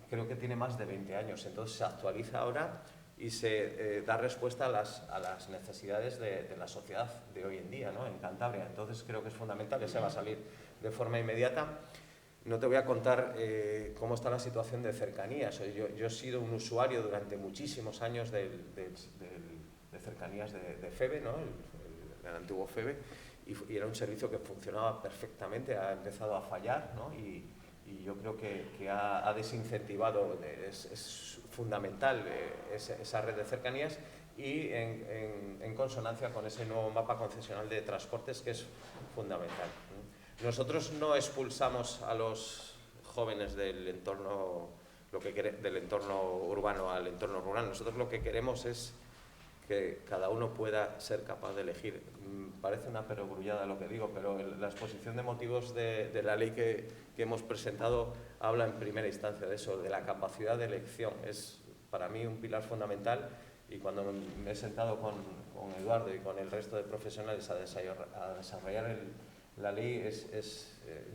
creo que tiene más de 20 años. Entonces se actualiza ahora y se da respuesta a las necesidades de la sociedad de hoy en día, ¿no?, en Cantabria. Entonces creo que es fundamental, ese va a salir de forma inmediata. No te voy a contar cómo está la situación de cercanías. Yo he sido un usuario durante muchísimos años de cercanías de FEBE, ¿no?, el antiguo FEBE, y era un servicio que funcionaba perfectamente. Ha empezado a fallar, ¿no?, y yo creo que ha desincentivado, es fundamental esa red de cercanías, y en consonancia con ese nuevo mapa concesional de transportes, que es fundamental. Nosotros no expulsamos a los jóvenes del entorno urbano al entorno rural. Nosotros lo que queremos es que cada uno pueda ser capaz de elegir. Parece una perogrullada lo que digo, pero la exposición de motivos de la ley que hemos presentado habla en primera instancia de eso, de la capacidad de elección. Es para mí un pilar fundamental, y cuando me he sentado con Eduardo y con el resto de profesionales a desarrollar la ley,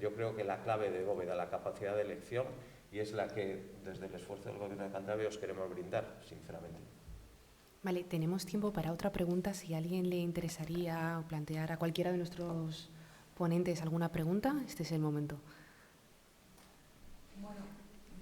yo creo que la clave de bóveda, la capacidad de elección, y es la que desde el esfuerzo del Gobierno de Cantabria os queremos brindar, sinceramente. Vale, tenemos tiempo para otra pregunta. Si a alguien le interesaría plantear a cualquiera de nuestros ponentes alguna pregunta, este es el momento. Bueno,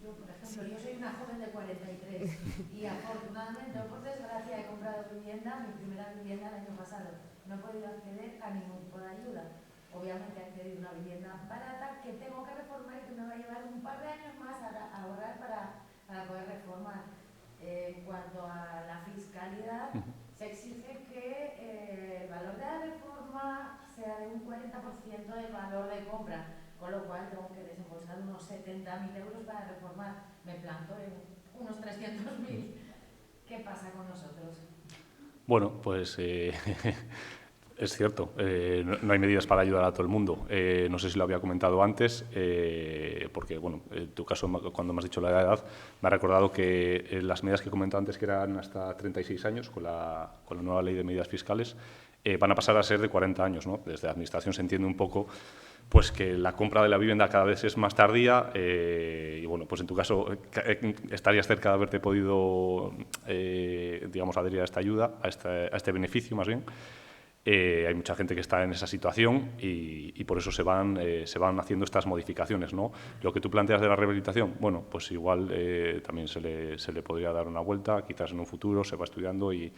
yo, por ejemplo, yo soy una joven de 43 y afortunadamente o por desgracia he comprado vivienda, mi primera vivienda el año pasado. No he podido acceder a ningún tipo de ayuda. Obviamente he accedido a una vivienda barata que tengo que reformar y que me va a llevar un par de años más a ahorrar para poder reformar. En cuanto a la fiscalidad, se exige que el valor de la reforma sea de un 40% del valor de compra, con lo cual tengo que desembolsar unos 70.000 euros para reformar. Me planto en unos 300.000. ¿Qué pasa con nosotros? Bueno, pues es cierto, no hay medidas para ayudar a todo el mundo. No sé si lo había comentado antes, porque, bueno, en tu caso, cuando me has dicho la edad, me ha recordado que las medidas que he comentado antes, que eran hasta 36 años, con la nueva ley de medidas fiscales, van a pasar a ser de 40 años, ¿no? Desde la Administración se entiende un poco pues que la compra de la vivienda cada vez es más tardía, y bueno, pues en tu caso estarías cerca de haberte podido, digamos, adherir a esta ayuda, a este beneficio más bien. Hay mucha gente que está en esa situación y por eso se van haciendo estas modificaciones, ¿no? Lo que tú planteas de la rehabilitación, bueno, pues igual también se le podría dar una vuelta, quizás en un futuro se va estudiando y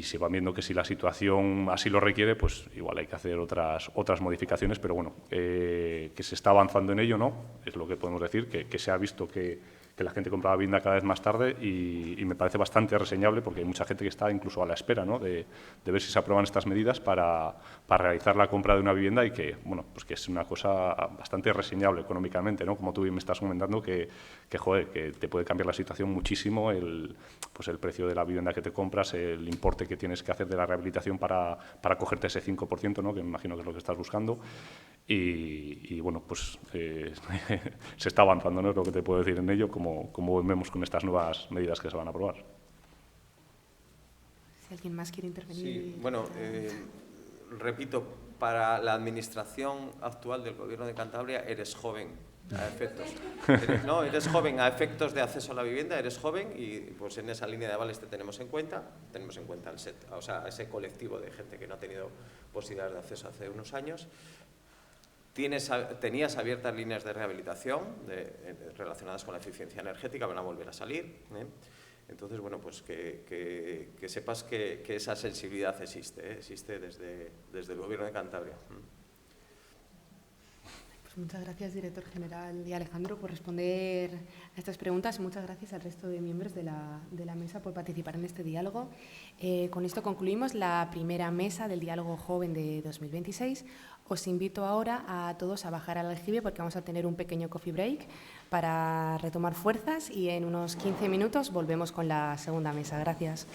se van viendo que si la situación así lo requiere, pues igual hay que hacer otras modificaciones, pero bueno, que se está avanzando en ello, ¿no? Es lo que podemos decir, que se ha visto que la gente compraba vivienda cada vez más tarde y me parece bastante reseñable, porque hay mucha gente que está incluso a la espera, ¿no?, de ver si se aprueban estas medidas para realizar la compra de una vivienda, y que, bueno, pues que es una cosa bastante reseñable económicamente, ¿no? Como tú bien me estás comentando, que joder, que te puede cambiar la situación muchísimo el precio de la vivienda que te compras, el importe que tienes que hacer de la rehabilitación para cogerte ese 5%, ¿no?, que me imagino que es lo que estás buscando. Y bueno, pues se está avanzando, ¿no?, es lo que te puedo decir en ello, como vemos con estas nuevas medidas que se van a aprobar. Si alguien más quiere intervenir. Sí, bueno, repito, para la administración actual del Gobierno de Cantabria eres joven a efectos. Eres joven a efectos de acceso a la vivienda, eres joven, y pues en esa línea de avales te tenemos en cuenta ese colectivo de gente que no ha tenido posibilidades de acceso hace unos años. Tenías abiertas líneas de rehabilitación relacionadas con la eficiencia energética, van a volver a salir, Entonces, bueno, pues que sepas que esa sensibilidad existe, existe desde el Gobierno de Cantabria. Muchas gracias, director general y Alejandro, por responder a estas preguntas. Muchas gracias al resto de miembros de la mesa por participar en este diálogo. Con esto concluimos la primera mesa del Diálogo Joven de 2026. Os invito ahora a todos a bajar al aljibe porque vamos a tener un pequeño coffee break para retomar fuerzas y en unos 15 minutos volvemos con la segunda mesa. Gracias.